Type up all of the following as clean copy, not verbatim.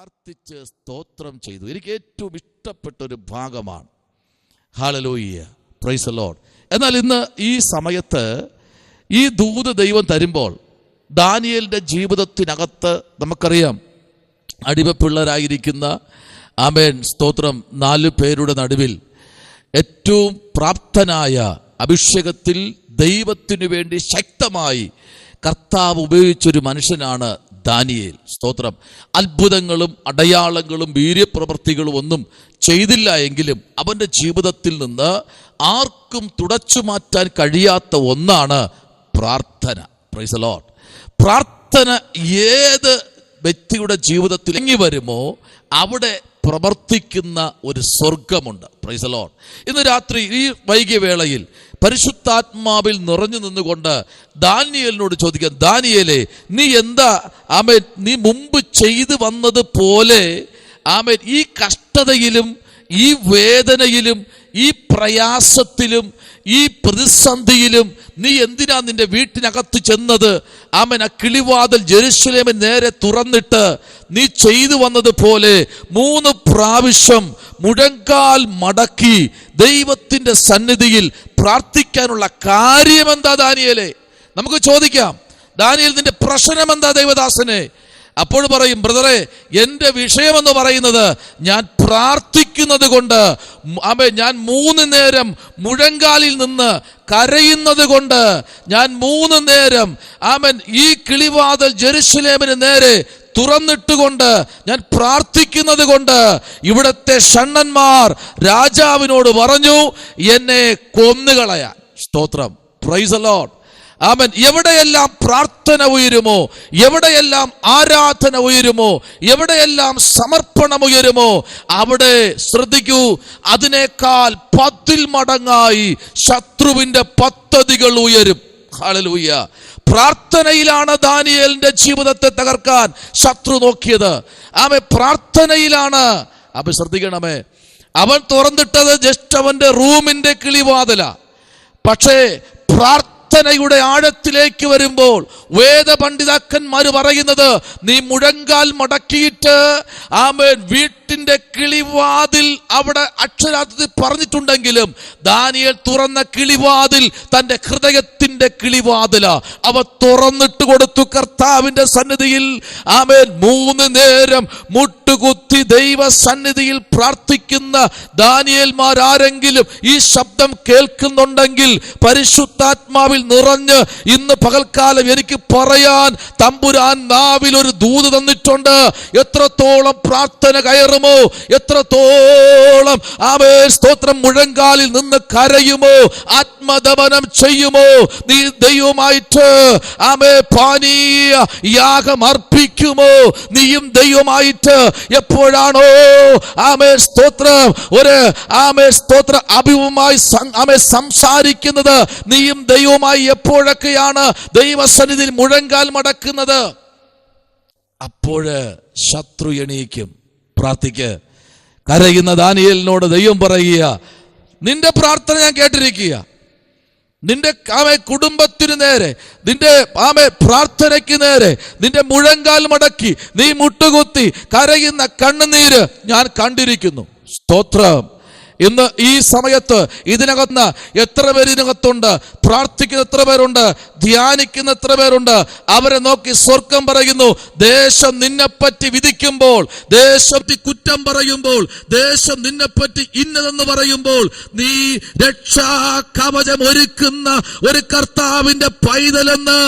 പ്രാർത്ഥിച്ച് സ്തോത്രം ചെയ്തു. എനിക്ക് ഏറ്റവും ഇഷ്ടപ്പെട്ട ഒരു ഭാഗമാണ്. Hallelujah, praise the Lord. എന്നാൽ ഇന്ന് ഈ സമയത്ത് ഈ ദൂത് ദൈവം തരുമ്പോൾ ദാനിയേലിന്റെ ജീവിതത്തിനകത്ത് നമുക്കറിയാം, അടിമപ്പിള്ളരായിരിക്കുന്ന ആമേൻ സ്തോത്രം 4 പേരുടെ നടുവിൽ ഏറ്റവും പ്രാപ്തനായ അഭിഷേകത്തിൽ ദൈവത്തിനു വേണ്ടി ശക്തമായി കർത്താവ് ഉപയോഗിച്ചൊരു മനുഷ്യനാണ് ദാനിയേൽ. സ്തോത്രം. അത്ഭുതങ്ങളും അടയാളങ്ങളും വീര്യപ്രവൃത്തികളും ഒന്നും ചെയ്തില്ല എങ്കിലും അവൻ്റെ ജീവിതത്തിൽ നിന്ന് ആർക്കും തുടച്ചു മാറ്റാൻ കഴിയാത്ത ഒന്നാണ് പ്രാർത്ഥന. Price the Lord. പ്രാർത്ഥന ഏത് വ്യക്തിയുടെ ജീവിതത്തിൽ ഇറങ്ങി വരുമോ അവിടെ പ്രവർത്തിക്കുന്ന ഒരു സ്വർഗമുണ്ട്. Praise the Lord. ഇന്ന് രാത്രി ഈ വൈകിയ വേളയിൽ പരിശുദ്ധാത്മാവിൽ നിറഞ്ഞു നിന്നുകൊണ്ട് ദാനിയേലിനോട് ചോദിക്കാം, ദാനിയേലേ, നീ എന്താ ആമേൻ നീ മുമ്പ് ചെയ്തു വന്നത് പോലെ ആമേൻ ഈ കഷ്ടതയിലും ഈ വേദനയിലും ഈ പ്രയാസത്തിലും ഈ പ്രതിസന്ധിയിലും നീ എന്തിനാ നിന്റെ വീട്ടിനകത്ത് ചെന്നത്? ആമേൻ ആ കിളിവാതിൽ ജെറുസലേമിന് നേരെ തുറന്നിട്ട് നീ ചെയ്തു വന്നതുപോലെ 3 പ്രാവശ്യം മുഴങ്കാൽ മടക്കി ദൈവത്തിന്റെ സന്നിധിയിൽ പ്രാർത്ഥിക്കാനുള്ള കാര്യം എന്താ ദാനിയേലേ? നമുക്ക് ചോദിക്കാം, ദാനിയേൽ നിന്റെ പ്രശ്നം എന്താ ദൈവദാസനെ? അപ്പോൾ പറയും, ബ്രദറെ, എൻ്റെ വിഷയമെന്ന് പറയുന്നത് ഞാൻ പ്രാർത്ഥിക്കുന്നത് കൊണ്ട്, ഞാൻ 3 നേരം മുഴങ്കാലിൽ നിന്ന് കരയുന്നത് കൊണ്ട്, ഞാൻ 3 നേരം ഈ കിളിവാതിൽ ജെറുസലേമിന് നേരെ തുറന്നിട്ടുകൊണ്ട് ഞാൻ പ്രാർത്ഥിക്കുന്നത് കൊണ്ട് ഇവിടത്തെ ഷണ്ണന്മാർ രാജാവിനോട് പറഞ്ഞു എന്നെ കൊന്നുകളയാൻ. സ്തോത്രം, പ്രൈസ് ദി ലോർഡ്. ആമേൻ. എവിടെയെല്ലാം പ്രാർത്ഥന ഉയരുമോ, എവിടെയെല്ലാം ആരാധന ഉയരുമോ, എവിടെയെല്ലാം സമർപ്പണം ഉയരുമോ അവിടെ ശ്രദ്ധിക്കൂ, അതിനേക്കാൾ 10 മടങ്ങായി ശത്രുവിന്റെ പദ്ധതികൾ ഉയരും. ഹല്ലേലൂയ. പ്രാർത്ഥനയിലാണ് ദാനിയേലിന്റെ ജീവിതത്തെ തകർക്കാൻ ശത്രു നോക്കിയത്. ആമേ, പ്രാർത്ഥനയിലാണ്. അപ്പൊ ശ്രദ്ധിക്കണമേ, അവൻ തുറന്നിട്ടത് ജസ്റ്റ് അവന്റെ റൂമിന്റെ കിളിവാതില. പക്ഷേ പ്രാർത്ഥനയുടെ ആഴത്തിലേക്ക് വരുമ്പോൾ വേദപണ്ഡിതാക്കന്മാർ പറയുന്നത്, നീ മുഴങ്കാൽ മടക്കിയിട്ട് ആമേൻ വീട്ടിന്റെ കിളിവാതിൽ അവിടെ അക്ഷരാർത്ഥത്തിൽ പറഞ്ഞിട്ടുണ്ടെങ്കിലും ദാനിയേൽ തുറന്ന കിളിവാതിൽ തന്റെ ഹൃദയത്തിന്റെ കിളിവാതില. അവ തുറന്നിട്ട് കൊടുത്തു കർത്താവിന്റെ സന്നിധിയിൽ. ആമേൻ. 3 നേരം മുട്ടുകുത്തി ദൈവ സന്നിധിയിൽ പ്രാർത്ഥിക്കുന്ന ദാനിയേൽമാരാരെങ്കിലും ഈ ശബ്ദം കേൾക്കുന്നുണ്ടെങ്കിൽ പരിശുദ്ധാത്മാവിൽ നിറഞ്ഞ് ഇന്ന് പകൽക്കാലം എനിക്ക് പറയാൻ തമ്പുരാൻ നാവിൽ ഒരു ദൂത് തന്നിട്ടുണ്ട്. എത്രത്തോളം പ്രാർത്ഥന കയറുമോ, എത്രത്തോളം ആമേൻ സ്തോത്രം മുഴങ്കാലിൽ നിന്ന് കരയുമോ, ആത്മദമനം ചെയ്യുമോ, നീ ദൈവമായിട്ട് ആമേ പാനീയ യാഗം അർപ്പിക്കുമോ, നീയും ദൈവമായിട്ട് എപ്പോഴാണോ ആമേ സ്തോത്രം ഒരു ആമേ സ്തോത്ര അഭിമുഖമായി ആമേ സംസാരിക്കുന്നത്, നീയും ദൈവമായി എപ്പോഴൊക്കെയാണ് ദൈവസന്നിധിയിൽ മുഴങ്കാൽ മടക്കുന്നത്, അപ്പോഴ് ശത്രു എണീക്കും. പ്രാർത്ഥിക്ക്. കരയുന്ന ദാനിയേലിനോട് ദൈവം പറയുക, നിന്റെ പ്രാർത്ഥന ഞാൻ കേട്ടിരിക്കുക. നിന്റെ കുടുംബത്തിന് നേരെ, നിന്റെ പ്രാർത്ഥനയ്ക്ക് നേരെ നിന്റെ മുഴങ്കാൽ മടക്കി നീ മുട്ടുകുത്തി കരയുന്ന കണ്ണുനീര് ഞാൻ കണ്ടിരിക്കുന്നു. സ്തോത്രം. ഇന്ന് ഈ സമയത്ത് ഇതിനകത്ത് എത്ര പേര് ഇതിനകത്തുണ്ട്? പ്രാർത്ഥിക്കുന്ന എത്ര പേരുണ്ട്? ധ്യാനിക്കുന്ന എത്ര പേരുണ്ട്? അവരെ നോക്കി സ്വർഗം പറയുന്നു, ദേശം നിന്നെപ്പറ്റി വിധിക്കുമ്പോൾ, ദേശത്തിൽ കുറ്റം പറയുമ്പോൾ, ദേശം നിന്നെപ്പറ്റി ഇന്നതെന്ന് പറയുമ്പോൾ നീ രക്ഷാ കവചം ഒരുക്കുന്ന ഒരു കർത്താവിന്റെ പൈതലെന്ന്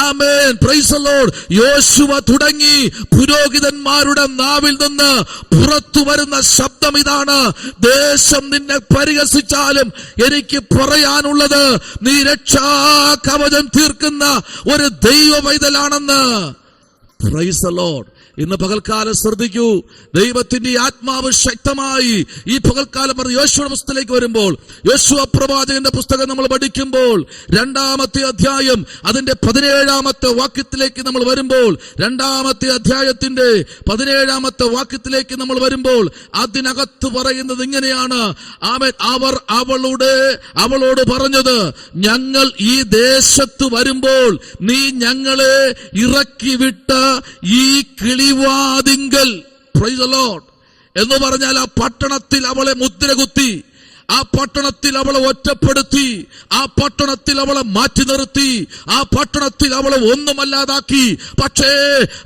ആമേൻ പ്രൈസ് ദി ലോർഡ് യോശുവ തുടങ്ങി പുരോഹിതന്മാരുടെ നാവിൽ നിന്ന് പുറത്തു വരുന്ന ശബ്ദം ഇതാണ്, ദേശം നിന്നെ പരിഹസിച്ചാലും എനിക്ക് പറയാനുള്ളത് നീ രക്ഷാ കവചം തീർക്കുന്ന ഒരു ദൈവ പൈതലാണെന്ന്. Price the Lord. ഇന്ന് പകൽക്കാലം ശ്രദ്ധിക്കൂ, ദൈവത്തിന്റെ ആത്മാവ് ശക്തമായി ഈ പകൽക്കാലം യോശുവയുടെ പുസ്തകത്തിലേക്ക് വരുമ്പോൾ, യോശുവ പ്രവാചകന്റെ പുസ്തകം നമ്മൾ പഠിക്കുമ്പോൾ 2-ാമത്തെ അധ്യായം അതിന്റെ 17-ാമത്തെ വാക്യത്തിലേക്ക് നമ്മൾ വരുമ്പോൾ, 2-ാമത്തെ അധ്യായത്തിന്റെ 17-ാമത്തെ വാക്യത്തിലേക്ക് നമ്മൾ വരുമ്പോൾ അതിനകത്ത് പറയുന്നത് ഇങ്ങനെയാണ്, ആമേൻ, അവർ അവളോട് പറഞ്ഞത്, ഞങ്ങൾ ഈ ദേശത്ത് വരുമ്പോൾ നീ ഞങ്ങളെ ഇറക്കി വിട്ട ഈ കിളിവാതിങ്കൽ പ്രൈസ് ദി ലോർഡ്. എന്ന് പറഞ്ഞാൽ ആ പട്ടണത്തിൽ അവളെ മുദ്ര കുത്തി, ആ പട്ടണത്തിൽ അവളെ ഒറ്റപ്പെടുത്തി, ആ പട്ടണത്തിൽ അവളെ മാറ്റി നിർത്തി, ആ പട്ടണത്തിൽ അവളെ ഒന്നുമല്ലാതാക്കി. പക്ഷേ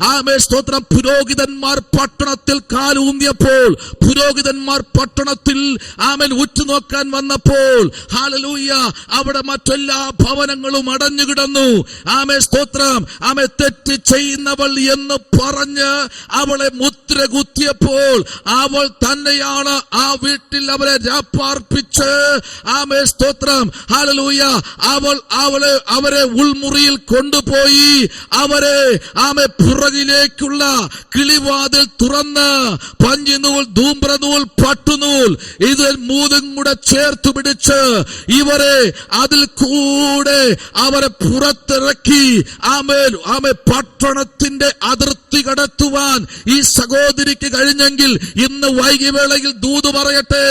ആമേൻ സ്തോത്രം, പുരോഹിതന്മാർ പട്ടണത്തിൽ കാലൂന്നിയപ്പോൾ, പുരോഹിതന്മാർ പട്ടണത്തിൽ ആമേൻ ഉറ്റുനോക്കാൻ വന്നപ്പോൾ, ഹല്ലേലൂയ, അവിടെ മറ്റെല്ലാ ഭവനങ്ങളും അടഞ്ഞു കിടന്നു. ആമേൻ സ്തോത്രം. ആമേൻ തെറ്റ് ചെയ്യുന്നവൾ എന്ന് പറഞ്ഞ് അവളെ മുദ്ര കുത്തിയപ്പോൾ അവൾ തന്നെയാണ് ആ വീട്ടിൽ അവരെ രാപ്പാർപ്പിച്ച്, ആമേൻ സ്തോത്രം, ഹല്ലേലൂയ, അവരെ ഉൾമുറിയിൽ കൊണ്ടുപോയി അവരെ ആമേൻ പുറകിലേക്കുള്ള കിളിവാതിൽ തുറന്ന് പഞ്ഞിനൂൽ, ധൂമ്രനൂൽ, പട്ടുനൂൽ ഇത് മൂന്നും കൂടെ ചേർത്ത് പിടിച്ച് ഇവരെ അതിൽ കൂടെ അവരെ പുറത്തിറക്കി. ആമേൻ പട്ടണത്തിന്റെ അതിർത്തി കടത്തുവാൻ ഈ സഹോദരിക്ക് കഴിഞ്ഞെങ്കിൽ ഇന്ന് വൈകിവേളയിൽ ദൂത് പറയട്ടെ.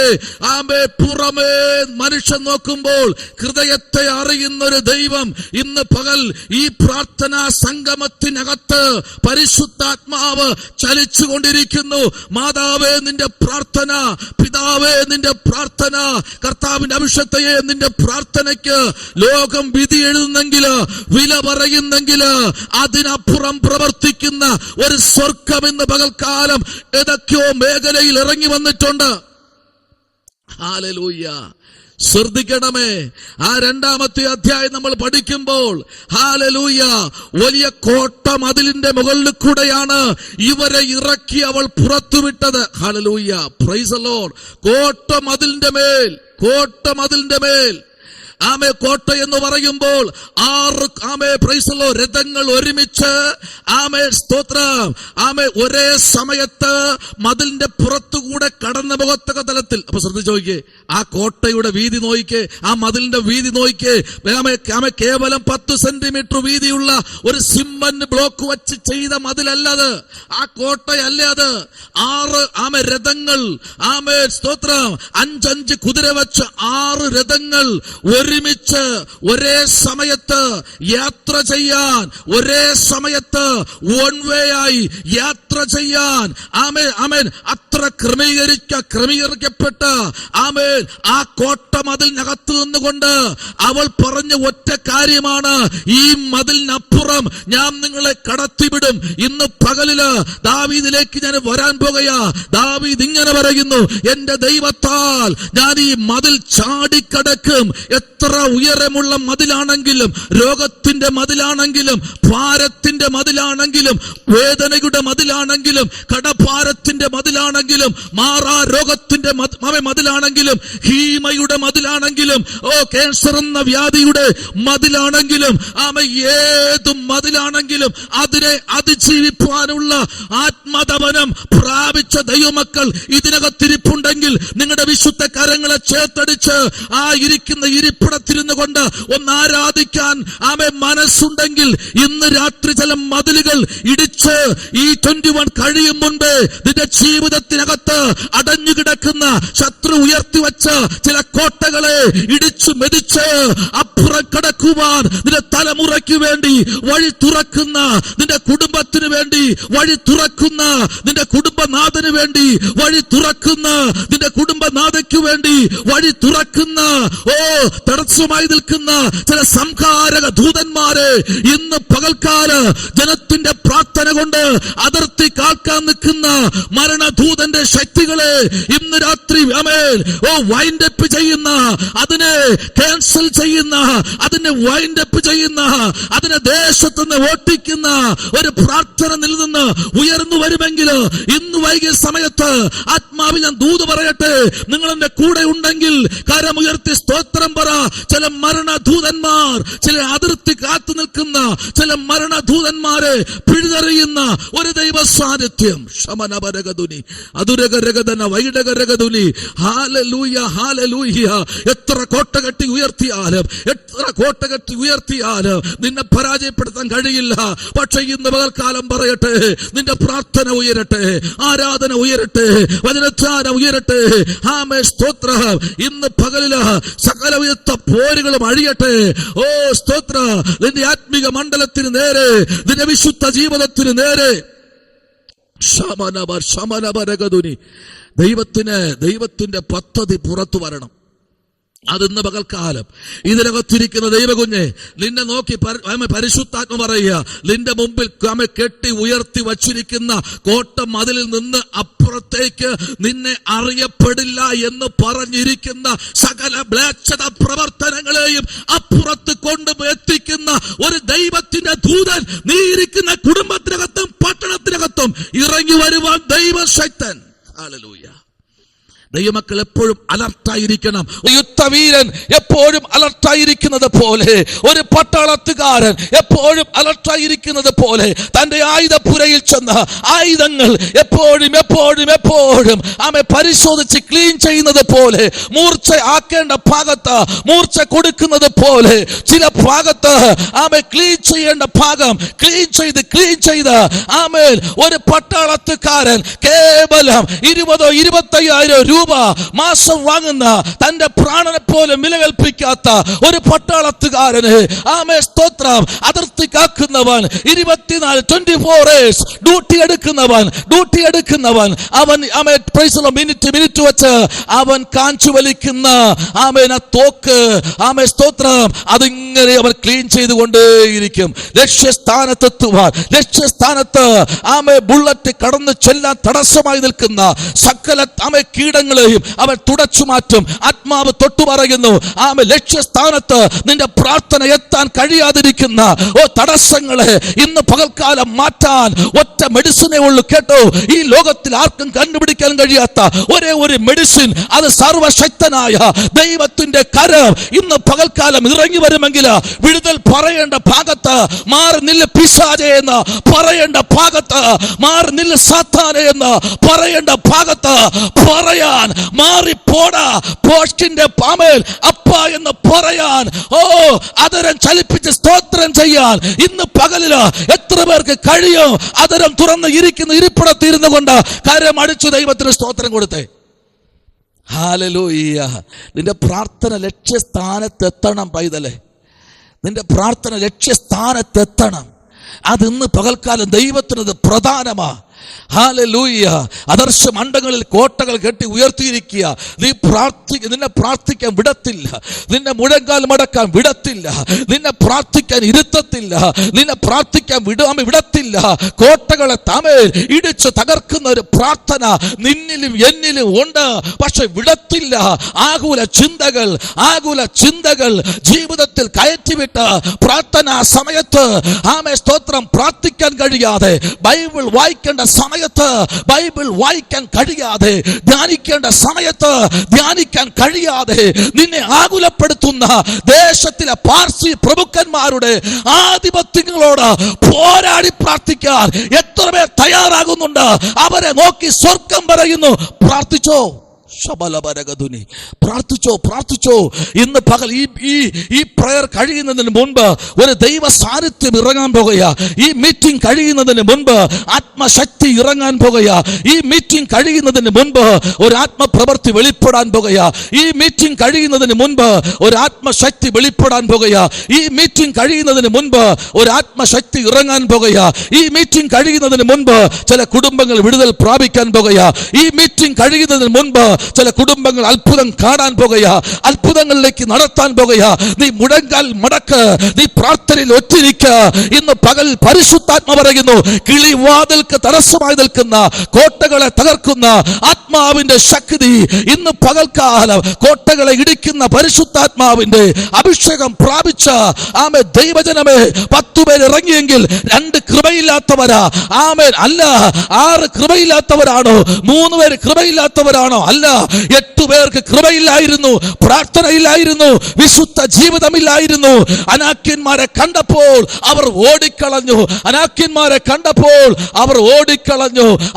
ആമേൻ പുറമേ മനുഷ്യൻ നോക്കുമ്പോൾ ഹൃദയത്തെ അറിയുന്ന ഒരു ദൈവം ഇന്ന് പകൽ ഈ പ്രാർത്ഥനാ സംഗമത്തിനകത്ത് പരിശുദ്ധാത്മാവ് ചലിച്ചുകൊണ്ടിരിക്കുന്നു. മാതാവേ നിന്റെ പ്രാർത്ഥന, പിതാവേ നിന്റെ പ്രാർത്ഥന, കർത്താവിന്റെ അഭിഷക്തയെ നിന്റെ പ്രാർത്ഥനയ്ക്ക് ലോകം വിധി എഴുതുന്നെങ്കിൽ, വില പറയുന്നെങ്കിൽ അതിനപ്പുറം പ്രവർത്തിക്കുന്ന ഒരു സ്വർഗം ഇന്ന് പകൽക്കാലം ഏതൊക്കെയോ മേഖലയിൽ ഇറങ്ങി വന്നിട്ടുണ്ട്. ഹല്ലേലൂയ. ശ്രദ്ധിക്കണമേ, ആ 2-ാമത്തെ അധ്യായം നമ്മൾ പഠിക്കുമ്പോൾ ഹല്ലേലൂയ, വലിയ കോട്ട മതിലിന്റെ മുകളിൽ കൂടെയാണ് ഇവരെ ഇറക്കി അവൾ പുറത്തുവിട്ടത്. Hallelujah, praise the Lord. കോട്ട മതിലിന്റെ മേൽ ആമേ കോട്ട എന്ന് പറയുമ്പോൾ 6 പ്രൈസ് ദി ലോർഡ് രഥങ്ങൾ ഒരുമിച്ച് ആമേ സ്തോത്രം ആമേ ഒരേ സമയത്ത് മതിലിന്റെ പുറത്തുകൂടെ കടന്ന മുഖത്തക തലത്തിൽ. അപ്പൊ ശ്രദ്ധിച്ചു നോക്കിയേ, ആ കോട്ടയുടെ വീതി നോക്കിക്കേ, ആ മതിലിന്റെ വീതി നോക്കിക്കേ. ആമേ കേവലം 10 സെന്റിമീറ്റർ വീതിയുള്ള ഒരു സിമന്റ് ബ്ലോക്ക് വെച്ച് ചെയ്ത മതിലല്ലത്, ആ കോട്ടയല്ല അത്. 6 രഥങ്ങൾ, ആമേ സ്തോത്രം, 5 കുതിര വെച്ച് 6 രഥങ്ങൾ ഒരുമിച്ച് ഒരേ സമയത്ത് യാത്ര ചെയ്യാൻ, ഒരേ സമയത്ത് വൺ വേ ആയി യാത്ര ചെയ്യാൻ ആമേൻ അത്ര ക്രമീകരിക്കപ്പെട്ട ആമേൻ ആ കോട്ട മതിലിനകത്ത് നിന്നുകൊണ്ട് അവൾ പറഞ്ഞ ഒറ്റ കാര്യമാണ്, ഈ മതിലിനപ്പുറം ഞാൻ നിങ്ങളെ കടത്തിവിടും. ഇന്ന് പകലില് ദാവീദിലേക്ക് ഞാൻ വരാൻ പോകുകയാ. ദാവീദ് ഇങ്ങനെ പറയുന്നു, എന്റെ ദൈവത്താൽ ഞാൻ ഈ മതിൽ ചാടിക്കടക്കും. എത്ര ഉയരമുള്ള മതിലാണെങ്കിലും, രോഗത്തിന്റെ മതിലാണെങ്കിലും, ഭാരത്തിന്റെ മതിലാണെങ്കിലും, വേദനയുടെ മതിലാണെങ്കിലും, കടഭാരത്തിന്റെ മതിലാണെങ്കിലും, മാറാ രോഗത്തിന്റെ മതിലാണെങ്കിലും, ഹീമയുടെ മതിലാണെങ്കിലും, ക്യാൻസർ എന്ന വ്യാധിയുടെ മതിലാണെങ്കിലും, ഏത് മതിലാണെങ്കിലും അതിനെ അതിജീവിപ്പാനുള്ള ആത്മതപനം പ്രാപിച്ച ദൈവമക്കൾ ഇതിനകത്തിരിപ്പുണ്ടെങ്കിൽ നിങ്ങളുടെ വിശുദ്ധ കരങ്ങളെ ചേർത്തടിച്ച് ആ ഇരിക്കുന്ന ഇരിപ്പിടത്തിരുന്നു കൊണ്ട് ഒന്ന് ആരാധിക്കാൻ മനസ്സുണ്ടെങ്കിൽ ഇന്ന് രാത്രി ചില മതിലുകൾ ഇടിച്ച് ഈ 21 കഴിയും മുൻപേ നിന്റെ ജീവിതത്തിനകത്ത് അടഞ്ഞുകിടക്കുന്ന ശത്രു ഉയർത്തിവെച്ച ചില കോട്ടകളെ ഇടിച്ചു മെതിച്ച് അപ്പുറം കടക്കുവാൻ നിന്റെ തലമുറയ്ക്ക് വേണ്ടി വഴി തുറക്കുന്ന, നിന്റെ കുടുംബത്തിന് വേണ്ടി വഴി തുറക്കുന്ന, നിന്റെ കുടുംബനാഥന് വേണ്ടി വഴി തുറക്കുന്ന, നിന്റെ കുടുംബനാഥയ്ക്ക് വേണ്ടി വഴി തുറക്കുന്ന തടസ്സമായി നിൽക്കുന്ന ചില സംഹാരക ദൂതന്മാരെ ഇന്ന് പകൽക്കാല ജനത്തിന്റെ പ്രാർത്ഥന കൊണ്ട് അതിർത്തി കാക്കാൻ നിൽക്കുന്ന മരണദൂതന്റെ ശക്തികളെ ഇന്ന് രാത്രി വൈൻഡപ്പ് ചെയ്യുന്ന, അതിനെ ക്യാൻസൽ ചെയ്യുന്ന, അതിനെ വൈൻഡപ്പ് ചെയ്യുന്ന, അതിനെ ദേശത്തുനിന്ന് ഓട്ടിക്കുന്ന ഒരു പ്രാർത്ഥന നിന്ന് ഉയർന്നു വരുമെങ്കിൽ ഇന്ന് വൈകിയ സമയത്ത് ആത്മാവിൽ ഞാൻ ദൂത് പറയട്ടെ, നിങ്ങൾ എന്റെ കൂടെ ഉണ്ടെങ്കിൽ കരമുയർത്തി സ്തോത്രം പറ. ചില മരണദൂതന്മാർ, ചില അതിർത്തി കാത്തു നിൽക്കുന്ന ചില മരണദൂതന്മാരെ പിഴുതെറിയുന്ന ഒരു ദൈവ സാന്നിധ്യം. ശമനപരകതുനി അതുരകരകതന വൈഡകരകതുനി. ഹല്ലേലൂയ, ഹല്ലേലൂയ. എത്ര കോട്ട കെട്ടി ഉയർത്തിയാലും, എത്ര കോട്ട കെട്ടി ഉയർത്തിയാലും നിന്നെ പരാജയപ്പെടുത്താൻ കഴിയില്ല. പക്ഷെ ഇന്ന് പകൽക്കാലം പറയട്ടെ, നിന്റെ പ്രാർത്ഥന ഉയരട്ടെ, ആരാധന ഉയരട്ടെ, വചനധ്യാനം ഉയരട്ടെ. ആമേ സ്തോത്രം. ഇന്ന് പകലില് സകല ഉയർത്ത പോരുകളും അഴിയട്ടെ. സ്തോത്ര. നിന്റെ ആത്മീക മണ്ഡലത്തിന് നേരെ, നിന്റെ വിശുദ്ധ ജീവിതത്തിന് നേരെ ദൈവത്തിന്റെ പദ്ധതി പുറത്തു വരണം. അതിന്ന് പകൽക്കാലം ഇതിനകത്തിരിക്കുന്ന ദൈവകുഞ്ഞെ, നിന്നെ നോക്കി പരിശുദ്ധാത്മ പറയുക, നിന്റെ മുമ്പിൽ കെട്ടി ഉയർത്തി വച്ചിരിക്കുന്ന കോട്ട മതിലിൽ നിന്ന് അപ്പുറത്തേക്ക് നിന്നെ അറിയപ്പെടില്ല എന്ന് പറഞ്ഞിരിക്കുന്ന സകല മ്ലേച്ഛത പ്രവർത്തനങ്ങളെയും അപ്പുറത്ത് എത്തിക്കുന്ന ഒരു ദൈവത്തിന്റെ ദൂതൻ നീ ഇരിക്കുന്ന കുടുംബത്തിനകത്തും പട്ടണത്തിനകത്തും ഇറങ്ങി വരുവാൻ ദൈവശക്തൻ. ഹല്ലേലൂയ. ദൈവമക്കൾ എപ്പോഴും അലർട്ടായിരിക്കണം. യുദ്ധവീരൻ എപ്പോഴും അലർട്ടായിരിക്കുന്നത് പോലെ, ഒരു പട്ടാളത്തുകാരൻ എപ്പോഴും അലർട്ടായിരിക്കുന്നത് പോലെ, തന്റെ ആയുധപ്പുരയിൽ ചെന്ന് ആയുധങ്ങൾ എപ്പോഴും ആമെ പരിശോധിച്ച് ക്ലീൻ ചെയ്യുന്നത് പോലെ, മൂർച്ച ആക്കേണ്ട ഭാഗത്ത് മൂർച്ച കൊടുക്കുന്നത് പോലെ, ചില ഭാഗത്ത് ആമെ ക്ലീൻ ചെയ്യേണ്ട ഭാഗം ക്ലീൻ ചെയ്ത് ആമേൽ ഒരു പട്ടാളത്തുകാരൻ കേവലം 20,000-25,000 രൂപ മാസം വാങ്ങുന്ന, തന്റെ പ്രാണനെ പോലും വില കൽപ്പിക്കാത്ത ഒരു പട്ടാളത്തുകാരന് ആമേ സ്തോത്രം, അതിർത്തി കാക്കുന്നവൻ, 24 hours ഡ്യൂട്ടി എടുക്കുന്നവൻ അവൻ ആമേ മിനിറ്റ് വെച്ച് അവൻ കാഞ്ചു വലിക്കുന്ന ആമേന തോക്ക്, ആമേ സ്തോത്രം, അതിങ്ങനെ അവൻ ക്ലീൻ ചെയ്തുകൊണ്ടേയിരിക്കും. ലക്ഷ്യസ്ഥാനത്ത് ആമേ ബുള്ളറ്റ് കടന്നു ചെല്ലാൻ തടസ്സമായി നിൽക്കുന്ന സകല ആമേ കീടങ്ങളെയും അവൻ തുടച്ചു മാറ്റും. ആത്മാവ് തൊട്ടു പറയുന്നു, ആമേ ലക്ഷ്യസ്ഥാനത്ത് നിന്റെ പ്രാർത്ഥന എത്താൻ കഴിയാതിരിക്കുന്ന തടസ്സങ്ങളെ ഇന്ന് പകൽക്കാലം മാറ്റാൻ ഒറ്റ മെഡിസിനേ ഉള്ളൂ. കേട്ടോ, ഈ ലോകത്തിൽ ആർക്കും കണ്ടുപിടിക്കാൻ കഴിയാത്ത ഒരേ ഒരു മെഡിസിൻ, അത് സർവശക്തനായ ദൈവത്തിന്റെ കരം ഇന്ന് പകൽക്കാലം ഇറങ്ങി വരുമെങ്കിൽ വിടുതൽ പറയേണ്ട ഭാഗത്ത് മാറി നില്ല് പിശാചേ എന്ന് പറയേണ്ട ഭാഗത്ത്, മാറി നില്ല് സാത്താനേ എന്ന് പറയേണ്ട ഭാഗത്ത് പറയാൻ, മാറിപ്പോടാ പോസ്റ്റിന്റെ പാമേൽ അപ്പ എന്ന് പറയാൻ, അതരം ചലിപ്പിച്ച് സ്തോത്രം ചെയ്യാൻ ഇന്ന് പകലില് എത്ര പേർക്ക് കഴിയും? അതരം തുറന്ന് ഇരിപ്പിടത്തിരുന്നു കൊണ്ട് കരം അടിച്ചു ദൈവത്തിന് സ്തോത്രം കൊടുത്തേ. ഹല്ലേലൂയ. നിന്റെ പ്രാർത്ഥന ലക്ഷ്യസ്ഥാനത്തെത്തണം പൈതലേ, നിന്റെ പ്രാർത്ഥന ലക്ഷ്യസ്ഥാനത്തെത്തണം. അതിന്ന് പകൽക്കാലം ദൈവത്തിനത് പ്രധാനമാ. ഹല്ലേലൂയ. ആദർശ മണ്ഡങ്ങളിൽ കോട്ടകൾ കെട്ടി ഉയർത്തിയിരിക്കുക. നിന്നെ പ്രാർത്ഥിക്കാൻ വിടത്തില്ല, നിന്നെ മുഴങ്കാൽ മടക്കാൻ വിടത്തില്ല, നിന്നെ പ്രാർത്ഥിക്കാൻ ഇരുത്തത്തില്ല, നിന്നെ പ്രാർത്ഥിക്കാൻ വിടത്തില്ല. കോട്ടകളെ തമേൽ ഇടിച്ച് തകർക്കുന്ന ഒരു പ്രാർത്ഥന നിന്നിലും എന്നിലും ഉണ്ട്, പക്ഷെ വിടത്തില്ല. ആകുല ചിന്തകൾ ജീവിതത്തിൽ കയറ്റിവിട്ട് പ്രാർത്ഥനാ സമയത്ത് ആമേ സ്തോത്രം പ്രാർത്ഥിക്കാൻ കഴിയാതെ, ബൈബിൾ വായിക്കേണ്ട സമയത്ത് ബൈബിൾ വായിക്കാൻ കഴിയാതെ, ധ്യാനിക്കേണ്ട സമയത്ത് ധ്യാനിക്കാൻ കഴിയാതെ നിന്നെ ആകുലപ്പെടുത്തുന്ന ദേശത്തിലെ പാർസി പ്രഭുക്കന്മാരുടെ ആധിപത്യങ്ങളോട് പോരാടി പ്രാർത്ഥിക്കാൻ എത്ര പേർ തയ്യാറാകുന്നുണ്ട്? അവരെ നോക്കി സ്വർഗം പറയുന്നു, പ്രാർത്ഥിച്ചോ, പ്രാർത്ഥിച്ചോ. ഇന്ന് പകൽ ഈ പ്രയർ കഴിയുന്നതിന് മുൻപ് ഒരു ദൈവ സാന്നിധ്യം ഇറങ്ങാൻ പോകുക. ഈ മീറ്റിംഗ് കഴിയുന്നതിന് മുൻപ് ആത്മശക്തി ഇറങ്ങാൻ പോകുക. ഈ മീറ്റിംഗ് കഴിയുന്നതിന് മുൻപ് ഒരു ആത്മപ്രവൃത്തി വെളിപ്പെടാൻ പോകുക. ഈ മീറ്റിംഗ് കഴിയുന്നതിന് മുൻപ് ഒരു ആത്മശക്തി വെളിപ്പെടാൻ പോകുക. ഈ മീറ്റിംഗ് കഴിയുന്നതിന് മുൻപ് ഒരു ആത്മശക്തി ഇറങ്ങാൻ പോകുക. ഈ മീറ്റിംഗ് കഴിയുന്നതിന് മുൻപ് ചില കുടുംബങ്ങൾ വിടുതൽ പ്രാപിക്കാൻ പോകുക. ഈ മീറ്റിംഗ് കഴിയുന്നതിന് മുൻപ് ചില കുടുംബങ്ങൾ അത്ഭുതം കാണാൻ പോകുക, അത്ഭുതങ്ങളിലേക്ക് നടത്താൻ പോകുക. നീ മുഴങ്കാൽ മടക്ക്, നീ പ്രാർത്ഥനയിൽ ഒറ്റിരിക്ക. ഇന്ന് പകൽ പരിശുദ്ധാത്മ പറയുന്നു, കിളിവാതിൽക്ക് തടസ്സമായി നിൽക്കുന്ന കോട്ടകളെ തകർക്കുന്ന ആത്മാവിന്റെ ശക്തി ഇന്ന് പകൽക്കാലം കോട്ടകളെ ഇടിക്കുന്ന പരിശുദ്ധാത്മാവിന്റെ അഭിഷേകം പ്രാപിച്ച ആമേ ദൈവജനമേ, 10 പേർ ഇറങ്ങിയെങ്കിൽ 2 കൃപയില്ലാത്തവരാ? ആമേൻ. അല്ല. 6 കൃപയില്ലാത്തവരാണോ? 3 പേര് കൃപയില്ലാത്തവരാണോ? അല്ല. 8 പേർക്ക് കൃപയില്ലായിരുന്നു, പ്രാർത്ഥനയില്ലായിരുന്നു, വിശുദ്ധ ജീവിതമില്ലായിരുന്നു. അനാക്യന്മാരെ കണ്ടപ്പോൾ അവർ ഓടിക്കളഞ്ഞു.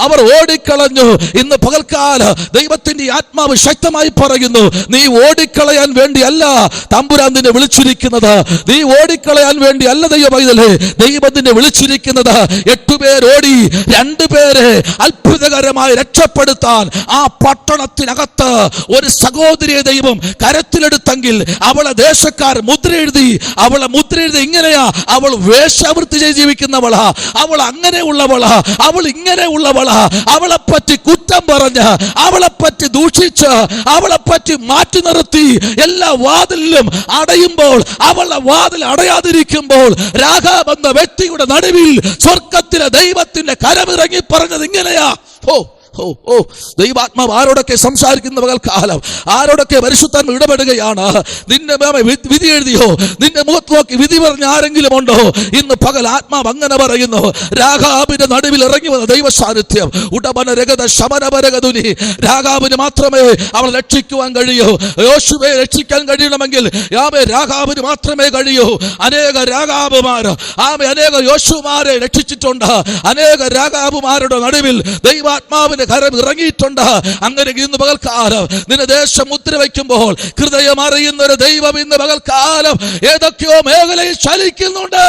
അവർ ഓടിക്കളഞ്ഞു. ഇന്ന് പകൽക്കാല ദൈവത്തിന്റെ ആത്മാവ് ശക്തമായി പറയുന്നു, നീ ഓടിക്കളയാൻ വേണ്ടിയല്ല തമ്പുരാൻ നിന്നെ വിളിച്ചിരിക്കുന്നത്. നീ ഓടിക്കളയാൻ വേണ്ടിയല്ല ദൈവം നിന്നെ വിളിച്ചിരിക്കുന്നത്. 8 പേർ ഓടി, 2 പേരെ അത്ഭുതകരമായി രക്ഷപ്പെടുത്താൻ ആ പട്ടണത്തിൽ സ്വർഗത്തിനകത്ത് ഒരു സഹോദരിയെ ദൈവം കരത്തിലെടുത്തെങ്കിൽ അവളെ ദേശക്കാർ മുദ്ര എഴുതി. അവളെ മുദ്ര എഴുതി ഇങ്ങനെയാ: അവൾ വേശ്യാവൃത്തി ചെയ്ത് ജീവിക്കുന്നവളാ, അവൾ അങ്ങനെയുള്ളവളാ, അവൾ ഇങ്ങനെയുള്ളവളാ. അവളെ പറ്റി കുറ്റം പറഞ്ഞ്, അവളെ പറ്റി ദൂഷിച്ച്, അവളെ പറ്റി മാറ്റി നിർത്തി എല്ലാ വാതിലും അടയുമ്പോൾ, അവളുടെ വാതിൽ അടയാതിരിക്കുമ്പോൾ രാഹാബ് എന്ന വ്യക്തിയുടെ നടുവിൽ സ്വർഗത്തിലെ ദൈവത്തിന്റെ കരമിറങ്ങി പറഞ്ഞത് ഇങ്ങനെയാ. ദൈവാത്മാവ് ആരോടൊക്കെ സംസാരിക്കുന്ന പകൽക്കാലം, ആരോടൊക്കെ പരിശുദ്ധാത്മ ഇടപെടുകയാണ്. നിന്റെ വിധി എഴുതിയോ? നിന്റെ മുഖത്ത് നോക്കി വിധി പറഞ്ഞ ആരെങ്കിലും ഉണ്ടോ? ഇന്ന് പകൽ ആത്മാവ് അങ്ങനെ പറയുന്നു. രാഹാബിന്റെ നടുവിൽ ഇറങ്ങി വന്ന ദൈവ സാന്നിധ്യം ഉടമനരഗത ശമനപരഗതുനി. രാഹാബിന് മാത്രമേ അവൾ രക്ഷിക്കുവാൻ കഴിയൂ. യോശുവയെ രക്ഷിക്കാൻ കഴിയണമെങ്കിൽ രാഹാബിന് മാത്രമേ കഴിയൂ. അനേക രാഹാബുമാർ അനേക യോശുമാരെ രക്ഷിച്ചിട്ടുണ്ട്. അനേക രാഹാബുമാരുടെ നടുവിൽ ദൈവാത്മാവിന്റെ കരം ഇറങ്ങിയിട്ടുണ്ട്. അങ്ങനെ ഇന്ന് പകൽക്കാലം നിന്റെ ദേശം മുദ്ര വയ്ക്കുമ്പോൾ ഹൃദയം അറിയുന്ന ഒരു ദൈവം ഇന്ന് പകൽക്കാലം ഏതൊക്കെയോ മേഖലയിൽ ചലിക്കുന്നുണ്ട്.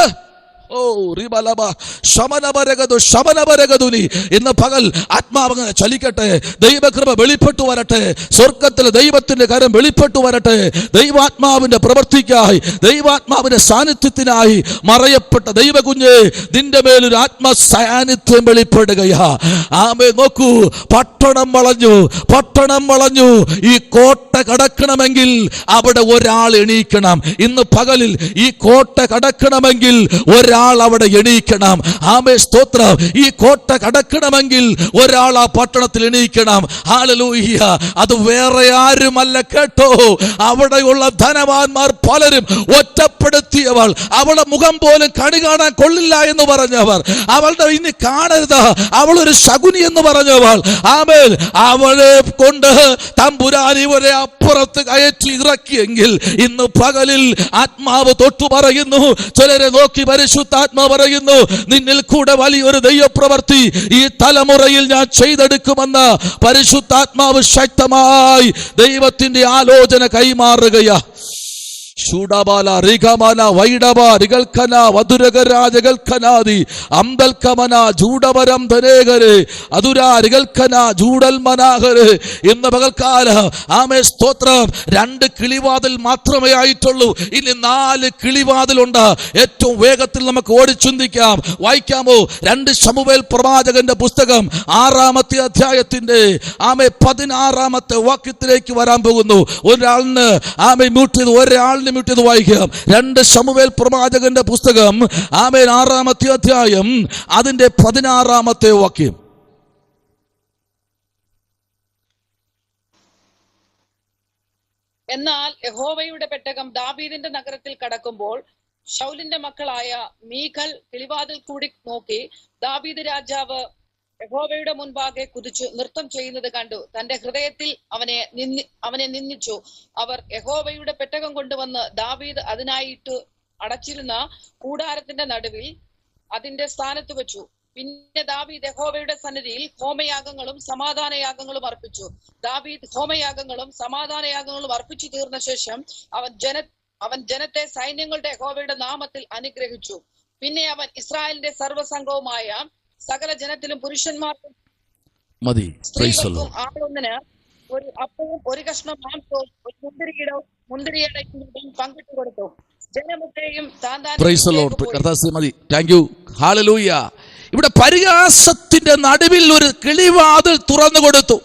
ഇന്ന് പകൽ ആത്മാവങ്ങനെ ചലിക്കട്ടെ. ദൈവകൃപ വെളിപ്പെട്ടു വരട്ടെ. സ്വർഗത്തിലെ ദൈവത്തിന്റെ കരം വെളിപ്പെട്ടു വരട്ടെ. ദൈവാത്മാവിന്റെ പ്രവൃത്തിക്കായി, ദൈവാത്മാവിന്റെ സാന്നിധ്യത്തിനായി മറയപ്പെട്ട ദൈവകുഞ്ഞ്, നിന്റെ മേലൊരു ആത്മസാന്നിധ്യം വെളിപ്പെടുകയാ. ആമേ. നോക്കൂ, പട്ടണം വളഞ്ഞു. ഈ കോട്ട കടക്കണമെങ്കിൽ അവിടെ ഒരാൾ എണീക്കണം. ഇന്ന് പകലിൽ ഈ കോട്ട കടക്കണമെങ്കിൽ ഒരാൾ അവിടെ എണീക്കണം. ആമേ, സ്തോത്രം. ഈ കോട്ട കടക്കണമെങ്കിൽ ഒരാൾ ആ പട്ടണത്തിൽ എണീക്കണം. ഹല്ലേലൂയ. അത് വേറെ ആരുമല്ല കേട്ടോ. അവിടെയുള്ള ധനവാന്മാർ പലരും ഒറ്റപ്പെടുത്തിയവൾ, അവളുടെ മുഖം പോലും കണി കാണാൻ കൊള്ളില്ല എന്ന് പറഞ്ഞവർ, അവളുടെ ഇനി കാണരുത്, അവളൊരു ശകുനി എന്ന് പറഞ്ഞവൾ, ആമേൻ, അവളെ കൊണ്ട് തമ്പുരാൻ ഇവരെ അപ്പുറത്ത് കയറ്റി ഇറക്കിയെങ്കിൽ ഇന്ന് പകലിൽ ആത്മാവ് തൊട്ടു പറയുന്നു. ചിലരെ നോക്കി പരിശുദ്ധാത്മാ പറയുന്നു, നിന്നിൽ കൂടെ വലിയൊരു ദൈവപ്രവൃത്തി ഈ തലമുറയിൽ ഞാൻ ചെയ്തെടുക്കുമെന്ന് പരിശുദ്ധാത്മാവ് ശക്തമായി ദൈവത്തിന്റെ ആലോചന കൈമാറുകയാ. ശൂഡബാല റിഗമന വൈഡബ റിഗൽഖന വധുരഗരാജഗൽഖനാദി അംബൽഖമന ജൂഡവരം ധനേഗരെ അതുരാ റിഗൽഖന ജൂഡൽ മനാഗരെ. ഇന്ന് പകൽക്കാലം ആമേ, സ്തോത്രം, 2 കിളിവാതിൽ മാത്രമേ ആയിട്ടുള്ളൂ. ഇനി 4 കിളിവാതിലുണ്ട്. ഏറ്റവും വേഗത്തിൽ നമുക്ക് ഓടിച്ചിന്തിക്കാം. വായിക്കാമോ? 2 ശമൂവേൽ പ്രവാചകന്റെ പുസ്തകം 6-ാമത്തെ അധ്യായത്തിന്റെ 16-ാമത്തെ വാക്യത്തിലേക്ക് വരാൻ പോകുന്നു. ഒരാളിന് ഒരാളിന് മ്യൂട്ട് വായിക്കാം. 2 ശമൂവേൽ പ്രവാചകന്റെ പുസ്തകം 6-ാമത്തെ അധ്യായം അതിന്റെ 16-ാമത്തെ വാക്യം. എന്നാൽ യഹോവയുടെ പെട്ടകം ദാവീദിന്റെ നഗരത്തിൽ കടക്കുമ്പോൾ ശൗലിന്റെ മക്കളായ മീഖൽ കിളിവാതിൽ കൂടി നോക്കി ദാവീദ് രാജാവ് യഹോവയുടെ മുൻപാകെ കുതിച്ചു നൃത്തം ചെയ്യുന്നത് കണ്ടു. തന്റെ ഹൃദയത്തിൽ അവനെ നിന്ദിച്ചു. അവർ യഹോവയുടെ പെട്ടകം കൊണ്ടുവന്ന് ദാവീദ് അതിനായിട്ട് അടച്ചിരുന്ന കൂടാരത്തിന്റെ നടുവിൽ അതിന്റെ സ്ഥാനത്ത് വെച്ചു. പിന്നെ ദാവീദ് യഹോവയുടെ സന്നിധിയിൽ ഹോമയാഗങ്ങളും സമാധാനയാഗങ്ങളും അർപ്പിച്ചു. ദാവീദ് ഹോമയാഗങ്ങളും സമാധാനയാഗങ്ങളും അർപ്പിച്ചു തീർന്ന ശേഷം അവൻ ജനത്തെ സൈന്യങ്ങളുടെ യഹോവയുടെ നാമത്തിൽ അനുഗ്രഹിച്ചു. പിന്നെ അവൻ ഇസ്രായേലിന്റെ സർവ്വസംഘവുമായ സകല ജനത്തിലും പുരുഷന്മാർക്കും സ്ത്രീകൾക്കും ആളൊന്നിന് ഒരു അപ്പവും ഒരു കഷ്ണം മാംസവും ഒരു മുന്തിരിയിടയും പങ്കിട്ടു കൊടുത്തു. ജനമൊക്കെയും ഇവിടെ പരിഹാസത്തിന്റെ നടുവിൽ ഒരു കിളിവാതിൽ തുറന്നു കൊടുത്തു.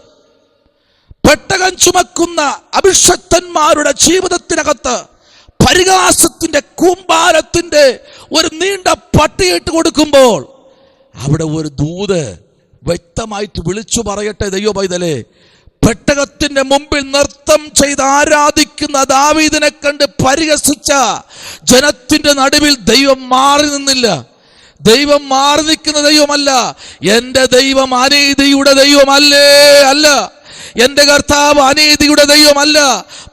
പെട്ടകം ചുമക്കുന്ന അഭിഷക്തന്മാരുടെ ജീവിതത്തിനകത്ത് പരിഹാസത്തിന്റെ കൂമ്പാരത്തിന്റെ ഒരു നീണ്ട പട്ടിയിട്ട് കൊടുക്കുമ്പോൾ അവിടെ ഒരു ദൂത് വ്യക്തമായിട്ട് വിളിച്ചു പറയട്ടെ. ദൈവപൈതലേ, പെട്ടകത്തിന്റെ മുമ്പിൽ നൃത്തം ചെയ്ത് ആരാധിക്കുന്ന ദാവീദിനെ കണ്ട് പരിഹസിച്ച ജനത്തിന്റെ നടുവിൽ ദൈവം മാറി നിന്നില്ല. ദൈവം മാറി നിൽക്കുന്ന ദൈവമല്ല. എന്റെ ദൈവം അനീതിയുടെ ദൈവമല്ലേ അല്ല. എന്റെ കർത്താവ് അനീതിയുടെ ദൈവമല്ല.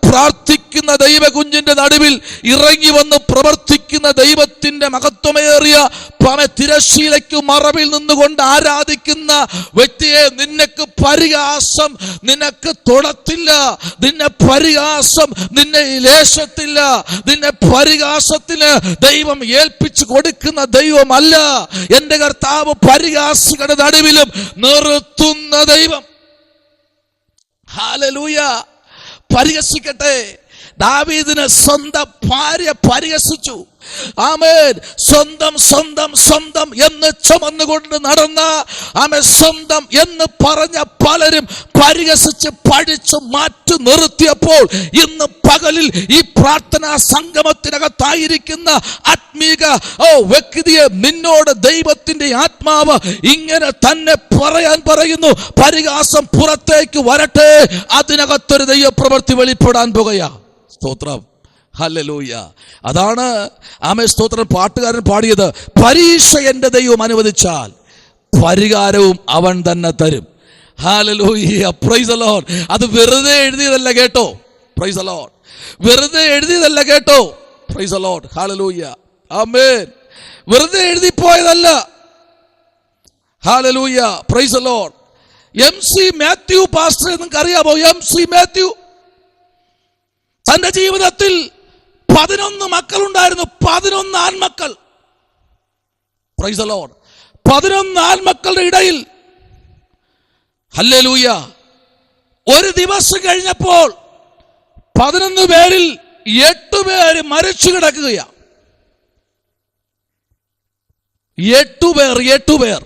പ്രാർത്ഥിക്കുന്ന ദൈവകുഞ്ഞിന്റെ നടുവിൽ ഇറങ്ങി വന്ന് പ്രവർത്തിക്കുന്ന ദൈവത്തിന്റെ മഹത്വമേറിയ തിരശ്ശീലയ്ക്ക് മറവിൽ നിന്നുകൊണ്ട് ആരാധിക്കുന്ന വ്യക്തിയെ നിനക്ക് പരിഹാസം നിനക്ക് തൊടത്തില്ല. നിന്നെ പരിഹാസം നിന്നെ ലേശത്തില്ല. നിന്നെ പരിഹാസത്തിന് ദൈവം ഏൽപ്പിച്ചു കൊടുക്കുന്ന ദൈവമല്ല. എന്റെ കർത്താവ് പരിഹാസികളുടെ നടുവിലും നിർത്തുന്ന ദൈവം. ഹല്ലേലൂയ. പരിഹസിക്കട്ടെ. ദാവീദിന് സ്വന്തം ഭാര്യ പരിഹസിച്ചു. ആമേൻ. സ്വന്തം സ്വന്തം സ്വന്തം എന്ന് ചുമന്നുകൊണ്ട് നടന്ന ആമേൻ സ്വന്തം എന്ന് പറഞ്ഞ പലരും പരിഹസിച്ച് പഴിച്ചു മാറ്റി നിർത്തിയപ്പോൾ ഇന്ന് പകലിൽ ഈ പ്രാർത്ഥനാ സംഗമത്തിനകത്തായിരിക്കുന്ന ആത്മീക വ്യക്തിയെ നിന്നോട് ദൈവത്തിന്റെ ആത്മാവ് ഇങ്ങനെ തന്നെ പറയാൻ പറയുന്നു. പരിഹാസം പുറത്തേക്ക് വരട്ടെ, അതിനകത്തൊരു ദൈവപ്രവൃത്തി വെളിപ്പെടാൻ പോകുകയാ. സ്തോത്രം. ഹല്ലേലൂയ. അതാണ് ആമേൻ സ്തോത്രം പാട്ടുകാരൻ പാടിയത്. പരീക്ഷ എന്റെ ദൈവം അനുവദിച്ചാൽ പരിഹാരവും അവൻ തന്നെ തരും. ഹല്ലേലൂയ. Praise the Lord. അത് വെറുതെ എഴുതിയതല്ല കേട്ടോ. Praise the Lord. വെറുതെ എഴുതിയതല്ല കേട്ടോ. Praise the Lord. ഹല്ലേലൂയ. ആമേൻ. വെറുതെ എഴുതിപ്പോയതല്ല. ഹല്ലേലൂയ. Praise the Lord. MC Mathew pastor നിങ്ങൾക്ക് അറിയാമോ? MC മാത്യു തന്റെ ജീവിതത്തിൽ 11 മക്കളുണ്ടായിരുന്നു. 11 ആൺമക്കൾ. Praise the Lord. 11 ആൺമക്കളുടെ ഇടയിൽ ഹല്ലേലൂയ ഒരു ദിവസം കഴിഞ്ഞപ്പോൾ 11 പേരിൽ 8 പേര് മരിച്ചു കിടക്കുകയാണ്. 8 പേർ.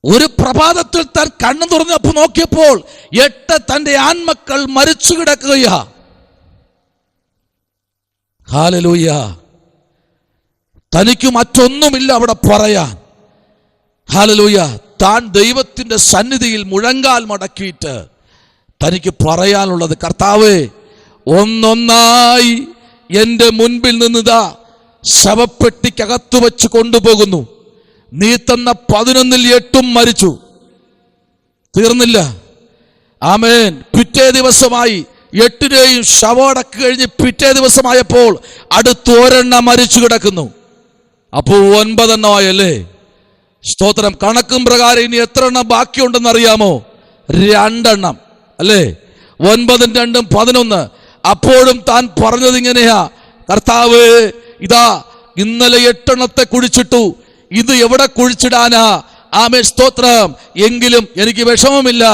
ഒരു പ്രഭാതത്തിൽ താൻ കണ്ണു തുറന്നപ്പോൾ നോക്കിയപ്പോൾ 8 തന്റെ ആൺമക്കൾ മരിച്ചു കിടക്കുകയാ. ഹല്ലേലൂയ. തനിക്ക് മറ്റൊന്നുമില്ല അവിടെ പറയാൻ. ഹല്ലേലൂയ. താൻ ദൈവത്തിന്റെ സന്നിധിയിൽ മുഴങ്കാൽ മടക്കിയിട്ട് തനിക്ക് പറയാനുള്ളത്, കർത്താവേ, ഒന്നൊന്നായി എന്റെ മുൻപിൽ നിന്നിതാ ശവപ്പെട്ടിക്കകത്ത് വെച്ച് കൊണ്ടുപോകുന്നു. നീ തന്ന 11-ൽ 8 മരിച്ചു. തീർന്നില്ല. ആമേൻ. പിറ്റേ ദിവസമായി 8നെയും ശവമടക്ക് കഴിഞ്ഞ് പിറ്റേ ദിവസമായപ്പോൾ അടുത്ത് 1 മരിച്ചു കിടക്കുന്നു. അപ്പോൾ 9 ആയല്ലേ? സ്തോത്രം. കണക്കും പ്രകാരം ഇനി എത്ര എണ്ണം ബാക്കിയുണ്ടെന്ന് അറിയാമോ? 2 അല്ലേ? 9 + 2 11. അപ്പോഴും താൻ പറഞ്ഞത് ഇങ്ങനെയാ, കർത്താവ്, ഇതാ ഇന്നലെ 8 കുഴിച്ചിട്ടു, ഇത് എവിടെ കുഴിച്ചിടാനാ? ആമേൻ സ്തോത്രം. എങ്കിലും എനിക്ക് വിഷമമില്ല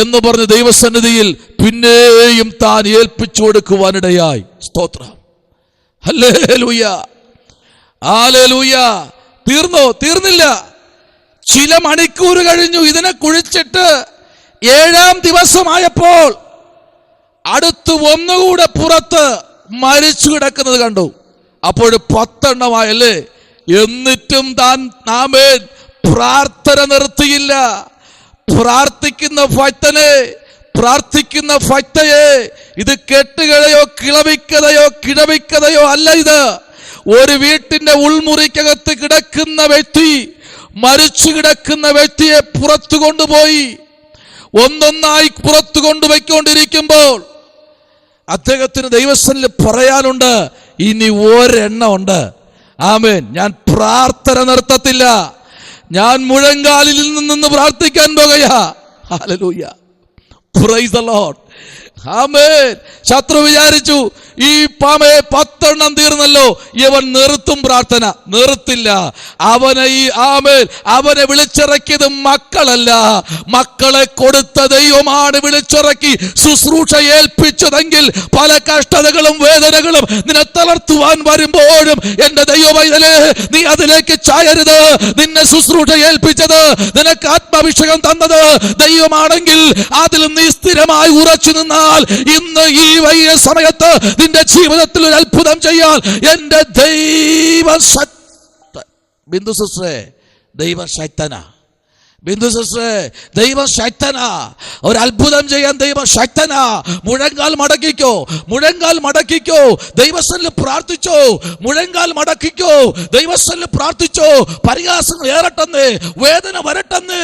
എന്ന് പറഞ്ഞ് ദൈവസന്നിധിയിൽ പിന്നെയും താൻ ഏൽപ്പിച്ചു കൊടുക്കുവാനിടയായി. സ്തോത്രം. ഹല്ലേലൂയ. ഹല്ലേലൂയ. തീർന്നോ? തീർന്നില്ല. ചില മണിക്കൂർ കഴിഞ്ഞു. ഇതിനെ കുഴിച്ചിട്ട് 7-ാം ദിവസമായപ്പോൾ അടുത്ത് ഒന്നുകൂടെ പുറത്ത് മരിച്ചു കിടക്കുന്നത് കണ്ടു. അപ്പോൾ 10 ആയല്ലേ? എന്നിട്ടും താൻ ആമേൻ പ്രാർത്ഥന നിർത്തിയില്ല. പ്രാർത്ഥിക്കുന്ന ഭക്തയെ ഇത് കെട്ടുകയോ കിഴവിക്കതയോ അല്ല. ഇത് ഒരു വീട്ടിന്റെ ഉൾമുറിക്കകത്ത് കിടക്കുന്ന വ്യക്തി, മരിച്ചു കിടക്കുന്ന വ്യക്തിയെ പുറത്തു കൊണ്ടുപോയി ഒന്നൊന്നായി പുറത്തു കൊണ്ടുപോയിക്കൊണ്ടിരിക്കുമ്പോൾ അദ്ദേഹത്തിന് ദൈവസന്നിധിയിൽ പറയാനുണ്ട്, ഇനി 1 ഉണ്ട്. ആമേൻ. ഞാൻ പ്രാർത്ഥന നിർത്തത്തില്ല. ഞാൻ മുഴങ്കാലിൽ നിന്ന് പ്രാർത്ഥിക്കാൻ പോകുകയാ. ഹല്ലേലൂയ. Praise the Lord. ആമേൻ. ശത്രു വിചാരിച്ചു ഈ 10 തീർന്നല്ലോ, ഇവൻ നിർത്തും പ്രാർത്ഥന. നിർത്തില്ല. അവനെ വിളിച്ചിറക്കിയത് മക്കളല്ല, മക്കളെ കൊടുത്ത ദൈവമാണ് വിളിച്ചിറക്കി ശുശ്രൂഷ ഏൽപ്പിച്ചതെങ്കിൽ പല കഷ്ടതകളും വേദനകളും നിന്നെ തളർത്തുവാൻ വരുമ്പോഴും എന്റെ ദൈവമൈതലേ, നീ അതിലേക്ക് ചായരുത്. നിന്നെ ശുശ്രൂഷ ഏൽപ്പിച്ചത്, നിനക്ക് ആത്മാഭിഷേകം തന്നത് ദൈവമാണെങ്കിൽ അതിൽ നീ സ്ഥിരമായി ഉറച്ചു നിന്നാൽ ഇന്ന് ഈ വലിയ സമയത്ത് നിന്റെ ജീവിതത്തിൽ ഒരു അത്ഭുതം ചെയ്യാൻ എന്റെ ബിന്ദു സിസ്റ്ററെ, ദൈവശക്തനാ. ബിന്ദു സിസ്റ്ററെ, ദൈവശക്തനാ. ഒരു അത്ഭുതം ചെയ്യാൻ ദൈവശക്തനാ. മുഴങ്കാൽ മടക്കിക്കോ. ദൈവസന്നിധിയിൽ പ്രാർത്ഥിച്ചോ. മുഴങ്കാൽ മടക്കിക്കോ. ദൈവസന്നിധിയിൽ പ്രാർത്ഥിച്ചോ. പരിഹാസങ്ങൾ ഏറട്ടെന്ന്, വേദന വരട്ടെന്ന്.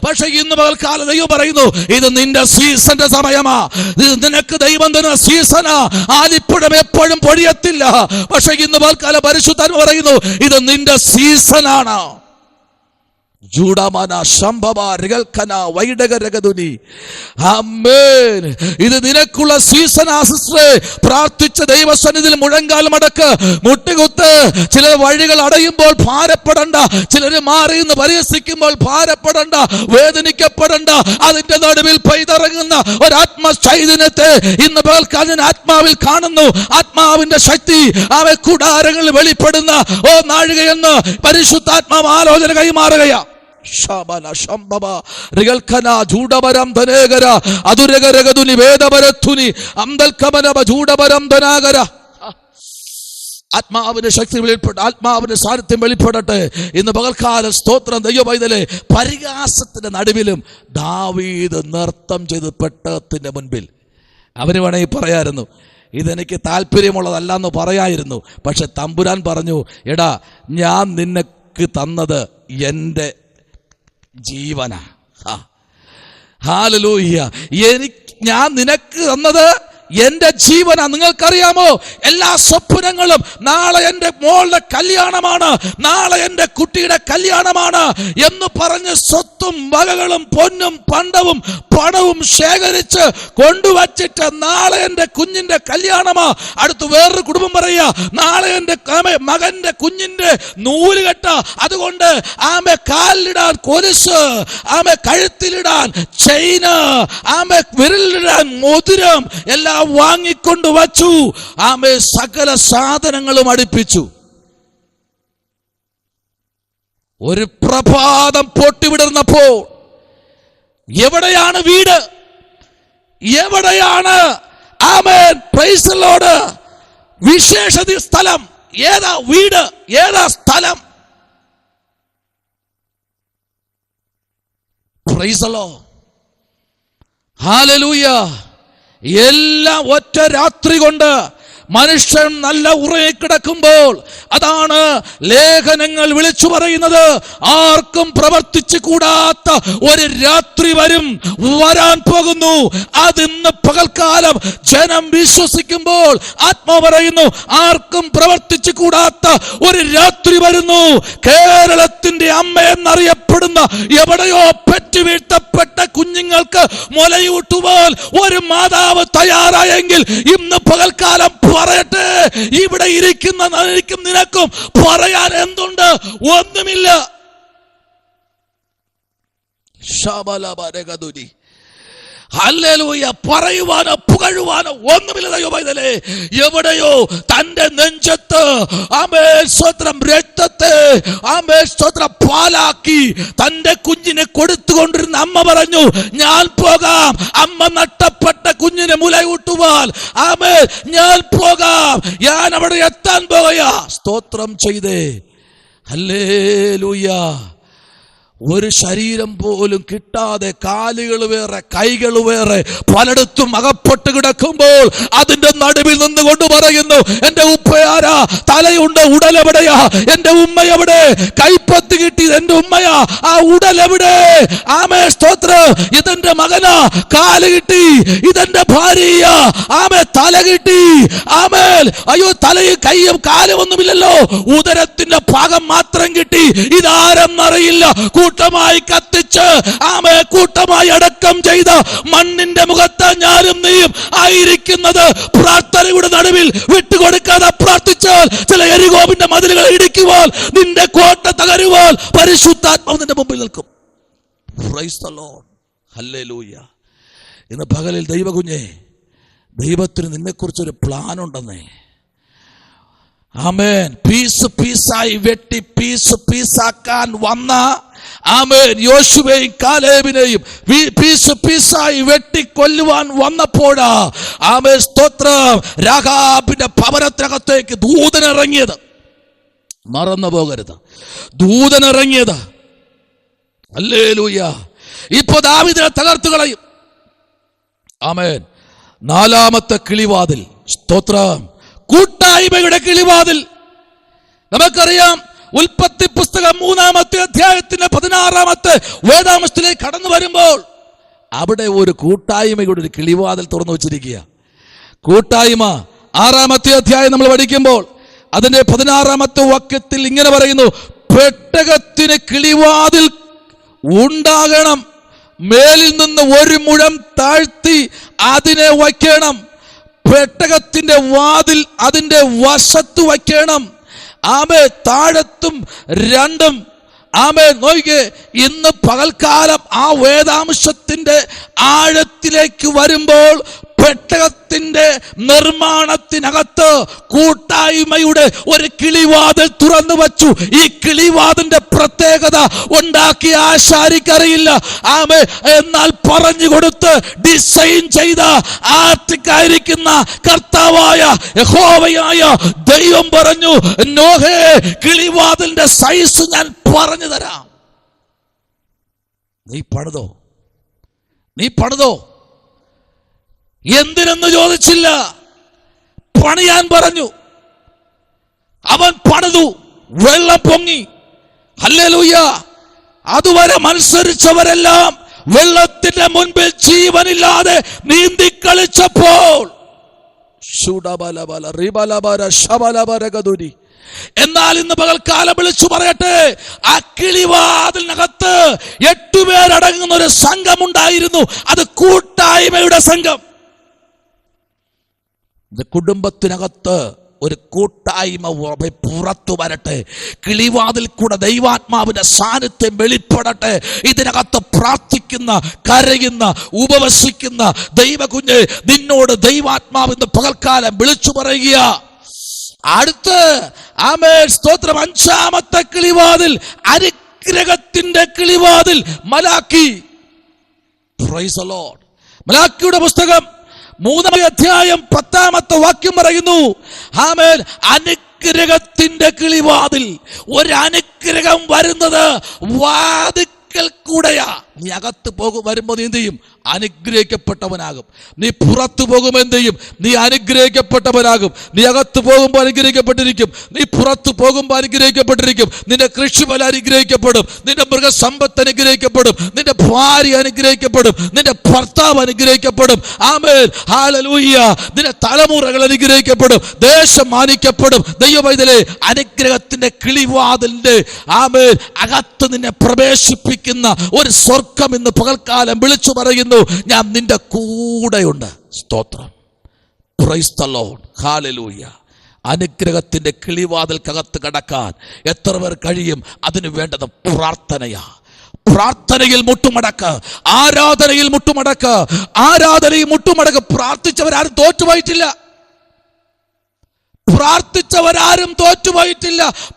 പക്ഷെ ഇന്ന് പകൽക്കാലം ദൈവം പറയുന്നു, ഇത് നിന്റെ സീസന്റെ സമയമാ. ഇത് നിനക്ക് ദൈവം തന്ന സീസണാ. ആലിപ്പഴം എപ്പോഴും പൊഴിയത്തില്ല. പക്ഷെ ഇന്ന് പകൽക്കാലം പരിശുദ്ധാത്മാവ് പറയുന്നു, ഇത് നിന്റെ സീസണാണ്. ജൂഡമന ശംഭവ റിഗൽഖന വൈഡകരഗതുനി. ആമേൻ. ഇത് നിനക്കുള്ള സീസണാ സിസ്റ്ററെ. പ്രാർത്ഥിച്ച ദൈവസന്നിധിയിൽ മുഴങ്കാൽ മടക്ക്, മുട്ടുകുത്ത്. ചില വഴികൾ അടയുമ്പോൾ ഭാരപ്പെടണ്ട. ചിലര് മാറിയെന്ന് പരിഹസിക്കുമ്പോൾ ഭാരപ്പെടണ്ട, വേദനിക്കപ്പെടണ്ട. അതിന്റെ നടുവിൽ പെയ്തിറങ്ങുന്ന ഒരാത്മചൈതന്യത്തെ ഇന്ന് പകൽക്കാലം ആത്മാവിൽ കാണുന്നു. ആത്മാവിന്റെ ശക്തി അവ കൂടാരങ്ങളിൽ വെളിപ്പെടുന്ന നാഴികയെന്ന് പരിശുദ്ധാത്മാവ് ആലോചന കൈമാറുകയാ. ശബന ശംഭവ റിഗൽഖന ജൂഡപരം ധനേകര അതുരഗരഗതുനി വേദപരത്തുനി അംദൽകമനബ ജൂഡപരം ധനാകര. ആത്മാവിന്റെ ശക്തി വെളിപ്പെടട്ടെ, ആത്മാവിന്റെ സാന്നിധ്യം വെളിപ്പെടട്ടെ ഇന്ന് പകൽക്കാലം. സ്തോത്രം. ദൈവപൈതലേ, പരിഹാസത്തിന്റെ നടുവിലും ദാവീദ് നൃത്തം ചെയ്ത് പെട്ടകത്തിന്റെ മുൻപിൽ. അവന് വേണമെങ്കിൽ പറയായിരുന്നു, ഇതെനിക്ക് താല്പര്യമുള്ളതല്ല എന്ന് പറയായിരുന്നു. പക്ഷെ തമ്പുരാൻ പറഞ്ഞു, എടാ, ഞാൻ നിനക്ക് തന്നത് എൻ്റെ ജീവനാ. ഹല്ലേലൂയ. ഞാൻ നിനക്ക് തന്നത് എന്റെ ജീവനാ. നിങ്ങൾക്കറിയാമോ, എല്ലാ സ്വപ്നങ്ങളും നാളെ എന്റെ മോളുടെ കല്യാണമാണ്, നാളെ എന്റെ കുട്ടിയുടെ കല്യാണമാണ് എന്ന് പറഞ്ഞ് സ്വത്തും വകകളും പൊന്നും പണ്ടവും പണവും ശേഖരിച്ച് കൊണ്ടുവച്ചിട്ട് നാളെ എന്റെ കുഞ്ഞിന്റെ കല്യാണമാ. അടുത്ത് വേറൊരു കുടുംബം പറയാ, നാളെ എന്റെ മകന്റെ കുഞ്ഞിന്റെ നൂലുകെട്ട, അതുകൊണ്ട് ആമെ കാലിലിടാൻ കൊലുസ്, ആമെ കഴുത്തിലിടാൻ ചെയിന്, ആമെ വിരലിലിടാൻ മോതിരം എല്ലാം വാങ്ങിക്കൊണ്ട് വച്ചു. ആമേ സകല സാധനങ്ങളും അടുപ്പിച്ചു. ഒരു പ്രഭാതം പൊട്ടിവിടർന്നപ്പോൾ എവിടെയാണ് വീട്? എവിടെയാണ് ആമേൻ പ്രൈസ് ദി ലോർഡ് വിശേഷ സ്ഥലം? ഏതാ വീട്? ഏതാ സ്ഥലം? Price the Lord. ഹല്ലേലൂയ. എല്ലാം ഒറ്റ രാത്രി കൊണ്ട് മനുഷ്യൻ നല്ല ഉറങ്ങിക്കിടക്കുമ്പോൾ, അതാണ് ലേഖനങ്ങൾ വിളിച്ചു പറയുന്നത്, ആർക്കും പ്രവർത്തിച്ചു കൂടാത്ത ഒരു രാത്രി വരാൻ പോകുന്നു. അതിന്ന് പകൽക്കാലം ജനം വിശ്വസിക്കുമ്പോൾ ആത്മാവ് പറയുന്നു, ആർക്കും പ്രവർത്തിച്ചു കൂടാത്ത ഒരു രാത്രി വരുന്നു. കേരളത്തിന്റെ അമ്മ എന്നറിയപ്പെടുന്ന എവിടെയോ പെറ്റുവീഴ്ത്തപ്പെട്ട കുഞ്ഞുങ്ങൾക്ക് മുലയൂട്ടുവാൻ ഒരു മാതാവ് തയ്യാറായെങ്കിൽ ഇന്ന് പകൽക്കാലം പറയട്ടെ, ഇവിടെ ഇരിക്കുന്ന എനിക്കും നിനക്കും പറയാൻ എന്തുണ്ട്? ഒന്നുമില്ല. ശബലബരഗതുനി. ഹല്ലേലൂയ. പറയുവാനോ പുകഴുവാനോ ഒന്നുമില്ല ദൈവമൈതലേ. എവിടെയോ തന്റെ നെഞ്ചത്ത് ആമേൻ സ്തോത്രം രക്തത്തെ ആമേൻ സ്തോത്രം പാലാക്കി തന്റെ കുഞ്ഞിനെ കൊടുത്തുകൊണ്ടിരുന്ന അമ്മ പറഞ്ഞു, ഞാൻ പോകാം. അമ്മ നഷ്ടപ്പെട്ട കുഞ്ഞിനെ മുലയൂട്ടുവാൻ ആമേൻ ഞാൻ പോകാം. ഞാൻ അവിടെ എത്താൻ പോകയാ. സ്തോത്രം ചെയ്തേ. ഹല്ലേലൂയ. ഒരു ശരീരം പോലും കിട്ടാതെ കാലുകൾ വേറെ കൈകൾ വേറെ പലയിടത്തും അകപ്പെട്ട് കിടക്കുമ്പോൾ അതിന്റെ നടുവിൽ നിന്നുകൊണ്ട് പറയുന്നു, എന്റെ ഉപ്പയാരാ? തലയുണ്ട്, ഉടലെവിടെയാ? എന്റെ ഉമ്മയെവിടെ? കൈപ്പത്തി കിട്ടി എന്റെ ഉമ്മയാ, ആ ഉടലെവിടെ? ആമേ സ്തോത്രം. ഇതെന്റെ മകനാ, കാല് കിട്ടി. ഇതെന്റെ ഭാര്യ, ആമേ തല കിട്ടി. ആമേൽ അയ്യോ, തലയും കൈയും കാലും ഒന്നുമില്ലല്ലോ, ഉദരത്തിന്റെ ഭാഗം മാത്രം കിട്ടി. ഇതാരെന്നറിയില്ല. കൂട്ടമായി കത്തിച്ച് ആമേ കൂട്ടമായി അടക്കം ചെയ്ത മണ്ണിന്റെ മുഖത്ത് ഞാനും നീയും ആയിരിക്കുന്നത്. പ്രാർത്ഥനയുടെ നടുവിൽ വിട്ടുകൊടുക്കാതെ പ്രാർത്ഥിച്ചാൽ ചില എരികോവിന്റെ മതിലുകൾ ഇടിക്കുവാൻ, നിന്റെ കോട്ട തകരുവാൻ പരിശുദ്ധാത്മാവ് നിന്റെ മുമ്പിൽ നിൽക്കും. Price the Lord. ഹല്ലേലൂയ. ഇന്ന് പകലിൽ ദൈവകുഞ്ഞേ, ദൈവത്തിന് നിന്നെക്കുറിച്ചൊരു പ്ലാൻ ഉണ്ടെന്നേ. ആമേൻ. പീസായി വെട്ടി പീസാക്കാൻ വന്ന ആമേൻ യോശുവയെയും കാലേബിനെയും പീസായി വെട്ടിക്കൊല്ലുവാൻ വന്നപ്പോഴാ ആമേൻ സ്തോത്രം രാഹാബിന്റെ ഭവനത്തിനകത്തേക്ക് ദൂതനിറങ്ങിയത്. മറന്നു പോകരുത്, ദൂതനിറങ്ങിയത്. ഹല്ലേലൂയ. ഇപ്പൊ ദാവീദിനെ തകർത്തു കളയും. ആമേൻ. നാലാമത്തെ കിളിവാതിൽ, സ്തോത്രം, കൂട്ടായ്മയുടെ കിളിവാതിൽ. നമുക്കറിയാം, ഉൽപ്പത്തി പുസ്തകം 3-ാമത്തെ അധ്യായത്തിന്റെ 16-ാമത്തെ വേദാംശത്തിലേക്ക് കടന്നു വരുമ്പോൾ അവിടെ ഒരു കൂട്ടായ്മയുടെ ഒരു കിളിവാതിൽ തുറന്നു വച്ചിരിക്കുക. കൂട്ടായ്മ 6-ാമത്തെ അധ്യായം നമ്മൾ പഠിക്കുമ്പോൾ അതിന്റെ 16-ാമത്തെ വാക്യത്തിൽ ഇങ്ങനെ പറയുന്നു, പെട്ടകത്തിന് കിളിവാതിൽ ഉണ്ടാകണം. മേലിൽ നിന്ന് ഒരു മുഴം താഴ്ത്തി അതിനെ വയ്ക്കണം. പെട്ടകത്തിന്റെ വാതിൽ അതിന്റെ വശത്ത് വയ്ക്കണം. ആമേ, താഴത്തും രണ്ടും. ആമേ, നോക്കിക്കേ, ഇന്ന് പകൽക്കാലം ആ വേദാംശത്തിന്റെ ആഴത്തിലേക്ക് വരുമ്പോൾ പെട്ടകത്തിന്റെ നിർമ്മാണത്തിനകത്ത് കൂട്ടായ്മയുടെ ഒരു കിളിവാതിൽ തുറന്നു വച്ചു. ഈ കിളിവാതിന്റെ പ്രത്യേകത ഉണ്ടാക്കിയ ആശാരിക്കറിയില്ല. ആമേ, എന്നാൽ പറഞ്ഞു കൊടുത്ത് ഡിസൈൻ ചെയ്ത ആർട്ടിക്കായിരിക്കുന്ന കർത്താവായ യഹോവയായ ദൈവം പറഞ്ഞു, നോഹേ, കിളിവാതിലിന്റെ സൈസ് ഞാൻ പറഞ്ഞു തരാം. നീ പണിതോ? എന്തിനെന്ന് ചോദിച്ചില്ല, പണിയാൻ പറഞ്ഞു. അവൻ പണിതു, വെള്ളം പൊങ്ങി. ഹല്ലേലൂയ. അതുവരെ മത്സരിച്ചവരെല്ലാം വെള്ളത്തിന്റെ മുൻപിൽ ജീവനില്ലാതെ നീന്തി കളിച്ചപ്പോൾ എന്നാൽ ഇന്ന് പകൽക്കാലം വിളിച്ചു പറയട്ടെ, ആ കിളിവാതിലിനകത്ത് 8 പേരടങ്ങുന്ന ഒരു സംഘമുണ്ടായിരുന്നു. അത് കൂട്ടായ്മയുടെ സംഘം. കുടുംബത്തിനകത്ത് ഒരു കൂട്ടായ്മ പുറത്തു വരട്ടെ. കിളിവാതിൽ കൂടെ ദൈവാത്മാവിന്റെ സാന്നിധ്യം വെളിപ്പെടട്ടെ. ഇതിനകത്ത് പ്രാർത്ഥിക്കുന്ന, കരയുന്ന, ഉപവസിക്കുന്ന ദൈവകുഞ്ഞ്, നിന്നോട് ദൈവാത്മാവിന്റെ പകൽക്കാലം വിളിച്ചു പറയുക. അടുത്ത് ആമേൻ, സ്തോത്രം, 5-ാമത്തെ കിളിവാതിൽ, അനുഗ്രഹത്തിന്റെ കിളിവാതിൽ, മലാക്കി. Praise the Lord. മലാക്കിയുടെ പുസ്തകം 3-ാം അധ്യായം 10-ാമത്തെ വാക്യം പറയുന്നു, ആമേൻ, അനുഗ്രഹത്തിന്റെ കിളിവാതിൽ. ഒരു അനുഗ്രഹം വരുന്നത് വാതിക്കൽ കൂടെയാ. നീ അകത്ത് വരുമ്പോൾ നീ എന്ത് ചെയ്യും? അനുഗ്രഹിക്കപ്പെട്ടവനാകും. നീ പുറത്തു പോകുമ്പോൾ എന്ത് ചെയ്യും? നീ അനുഗ്രഹിക്കപ്പെട്ടവനാകും. നീ അകത്ത് പോകുമ്പോൾ അനുഗ്രഹിക്കപ്പെട്ടിരിക്കും, നീ പുറത്തു പോകുമ്പോൾ അനുഗ്രഹിക്കപ്പെട്ടിരിക്കും. നിന്റെ കൃഷിഫലം അനുഗ്രഹിക്കപ്പെടും, നിന്റെ മൃഗസമ്പത്ത് അനുഗ്രഹിക്കപ്പെടും, നിന്റെ ഭാര്യ അനുഗ്രഹിക്കപ്പെടും, നിന്റെ ഭർത്താവ് അനുഗ്രഹിക്കപ്പെടും. ആമേൻ, ഹല്ലേലൂയ. നിന്റെ തലമുറകൾ അനുഗ്രഹിക്കപ്പെടും, ദേശം മാനിക്കപ്പെടും. ദൈവമൈതലേ, അനുഗ്രഹത്തിന്റെ കിളിവാതിലിന്റെ ആമേൻ അകത്ത് നിന്നെ പ്രവേശിപ്പിക്കുന്ന ഒരു സ്വർഗം ഇന്ന് പകൽക്കാലം വിളിച്ചു പറയുന്നു, ഞാൻ നിന്റെ കൂടെയുണ്ട്. സ്തോത്രം. Price the Lord. ഹല്ലേലൂയ. അനുഗ്രഹത്തിന്റെ കിളിവാതിൽക്കകത്ത് കടക്കാൻ എത്ര പേർ കഴിയും? അതിന് വേണ്ടത് പ്രാർത്ഥനയാ. പ്രാർത്ഥനയിൽ മുട്ടുമടക്ക്, ആരാധനയിൽ മുട്ടുമടക്ക്, ആരാധനയിൽ മുട്ടുമടക്ക്. പ്രാർത്ഥിച്ചവരാരും തോറ്റുപോയിട്ടില്ല.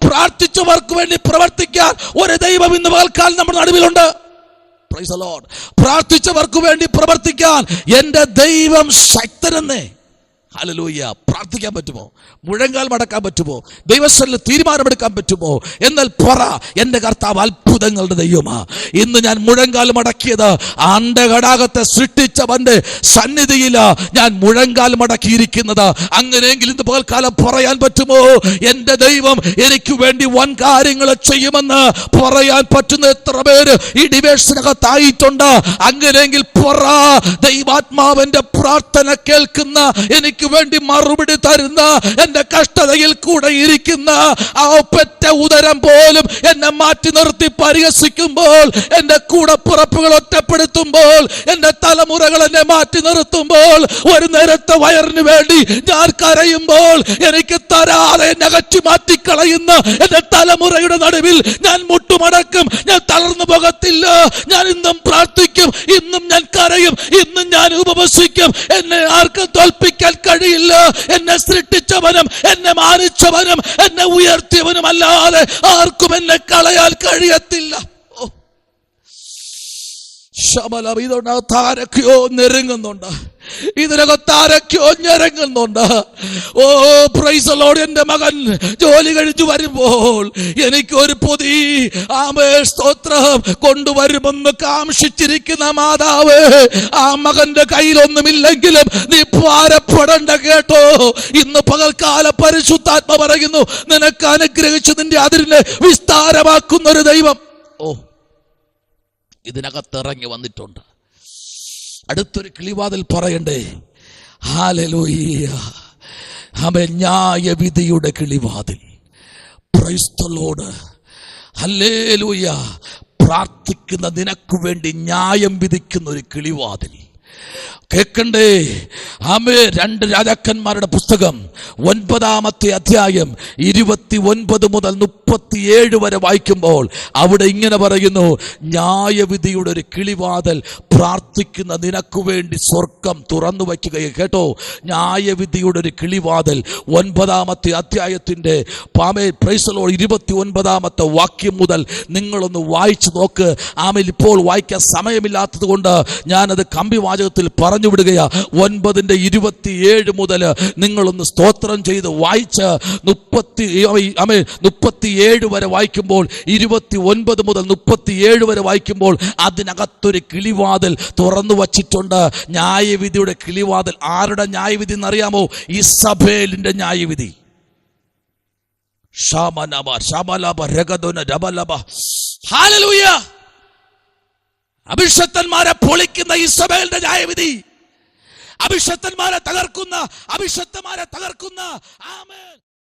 പ്രാർത്ഥിച്ചവർക്ക് വേണ്ടി പ്രവർത്തിക്കാൻ ഒരു ദൈവം ഇന്ന് പകൽക്കാലം നമ്മുടെ നടുവിലുണ്ട്. Praise the Lord. പ്രാർത്ഥിച്ചവർക്ക് വേണ്ടി പ്രവർത്തിക്കാൻ എന്റെ ദൈവം ശക്തനെന്നേ. ഹല്ലേലൂയ. പ്രാർത്ഥിക്കാൻ പറ്റുമോ? മുഴങ്കാൽ മടക്കാൻ പറ്റുമോ? ദൈവസ്ഥലിൽ തീരുമാനമെടുക്കാൻ പറ്റുമോ? എന്നാൽ പറ, എന്റെ കർത്താവ് അത്ഭുതങ്ങളുടെ ദൈവമാ. ഇന്ന് ഞാൻ മുഴങ്കാൽ മടക്കിയത് അണ്ഡഘടാകത്തെ സൃഷ്ടിച്ചവന്റെ സന്നിധിയില ഞാൻ മുഴങ്കാൽ മടക്കിയിരിക്കുന്നത്. അങ്ങനെയെങ്കിൽ ഇന്ന് പകൽക്കാലം പറയാൻ പറ്റുമോ, എന്റെ ദൈവം എനിക്ക് വേണ്ടി വൻ കാര്യങ്ങൾ ചെയ്യുമെന്ന് പറയാൻ പറ്റുന്ന എത്ര പേര് ഈ ഡിവേഴ്സിനകത്തായിട്ടുണ്ട്? അങ്ങനെയെങ്കിൽ പറ, ദൈവാത്മാവിന്റെ പ്രാർത്ഥന കേൾക്കുന്ന, എനിക്ക് വേണ്ടി മറുപടി തരുന്ന, എന്റെ കഷ്ടതയിൽ കൂടെ ഇരിക്കുന്ന ആ പെറ്റ ഉദരം പോലും എന്നെ മാറ്റി നിർത്തി പരിഹസിക്കുമ്പോൾ, എന്റെ കൂടപ്പിറപ്പുകൾ ഒറ്റപ്പെടുത്തുമ്പോൾ, എന്റെ തലമുറകൾ എന്നെ മാറ്റി നിർത്തുമ്പോൾ, ഒരു നേരത്തെ വയറിന് വേണ്ടി ഞാൻ കരയുമ്പോൾ, എനിക്ക് തരാതെ അകറ്റി മാറ്റിക്കളയുന്ന എന്റെ തലമുറയുടെ നടുവിൽ ഞാൻ മുട്ടുമടക്കും. ഞാൻ തളർന്നു പോകത്തില്ല. ഞാൻ ഇന്നും പ്രാർത്ഥിക്കും, ഇന്നും ഞാൻ കരയും, ഇന്നും ഞാൻ ഉപവസിക്കും. എന്നെ ആർക്കും തോൽപ്പിക്കാൻ കഴിയില്ല. എന്നെ സൃഷ്ടിച്ചവനും എന്നെ മാനിച്ചവനും എന്നെ ഉയർത്തിയവനും അല്ലാതെ ആർക്കും എന്നെ കളയാൻ കഴിയത്തില്ല. ഇതിനകത്താരൊക്കെയോ ഞെരുങ്ങുന്നുണ്ട്, ഇതിനകത്താരൊക്കെയോ ഞെരുങ്ങുന്നുണ്ട്. ഓ പ്രൈസ് ദി ലോർഡ്. എന്റെ മകൻ ജോലി കഴിഞ്ഞു വരുമ്പോൾ എനിക്കൊരു പൊതി സ്തോത്രം കൊണ്ടുവരുമെന്ന് കാംക്ഷിച്ചിരിക്കുന്ന മാതാവ്, ആ മകന്റെ കയ്യിലൊന്നുമില്ലെങ്കിലും നീ ഭാരപ്പെടേണ്ട കേട്ടോ. ഇന്ന് പകൽക്കാല പരിശുദ്ധാത്മ പറയുന്നു, നിനക്ക് അനുഗ്രഹിച്ച് നിന്റെ അതിരിനെ വിസ്താരമാക്കുന്ന ഒരു ദൈവം ഇതിനകത്ത് ഇറങ്ങി വന്നിട്ടുണ്ട്. അടുത്തൊരു കിളിവാതിൽ പറയണ്ടേ? ഹല്ലേലൂയ. ആമേൻ. ന്യായവിധിയുടെ കിളിവാതിൽ. Praise the Lord. ഹല്ലേലൂയ. പ്രാർത്ഥിക്കുന്ന നിനക്ക് വേണ്ടി ന്യായം വിധിക്കുന്ന ഒരു കിളിവാതിൽ. കേൾക്കണ്ടേ? ആമേ. 2 രാജാക്കന്മാരുടെ പുസ്തകം 9-ാമത്തെ അധ്യായം 29 മുതൽ 37 വരെ വായിക്കുമ്പോൾ അവിടെ ഇങ്ങനെ പറയുന്നു, ന്യായവിധിയുടെ ഒരു കിളിവാതിൽ പ്രാർത്ഥിക്കുന്ന നിനക്ക് വേണ്ടി സ്വർഗം തുറന്നു വയ്ക്കുകയെ. കേട്ടോ, ന്യായവിധിയുടെ ഒരു കിളിവാതിൽ 9-ാമത്തെ അധ്യായത്തിന്റെ പ്രൈസ് ദി ലോർഡ് 29-ാമത്തെ വാക്യം മുതൽ നിങ്ങളൊന്ന് വായിച്ചു നോക്ക്. ആമേൻ. ഇപ്പോൾ വായിക്കാൻ സമയമില്ലാത്തത് കൊണ്ട് ഞാനത് കമ്പിവാചകത്തിൽ പറഞ്ഞു വിടുകയാ. 9:27 മുതൽ നിങ്ങളൊന്ന് സ്തോത്രം ചെയ്ത് വായിച്ച് 37 വരെ വായിക്കുമ്പോൾ, 29 മുതൽ 37 വരെ വായിക്കുമ്പോൾ അതിനകത്തൊരു കിളിവാതിൽ തുറന്നു വച്ചിട്ടുണ്ട്. ന്യായവിധിയുടെ കിളിവാതിൽ. ആരുടെ ന്യായവിധി എന്നറിയാമോ? ഇസബേലിന്റെ ന്യായവിധി. ഹല്ലേലൂയ. അഭിഷക്തന്മാരെ പൊളിക്കുന്ന ഇസബേലിന്റെ ന്യായവിധി, അഭിഷക്തന്മാരെ തകർക്കുന്ന, അഭിഷക്തന്മാരെ തകർക്കുന്ന. ആമേൻ.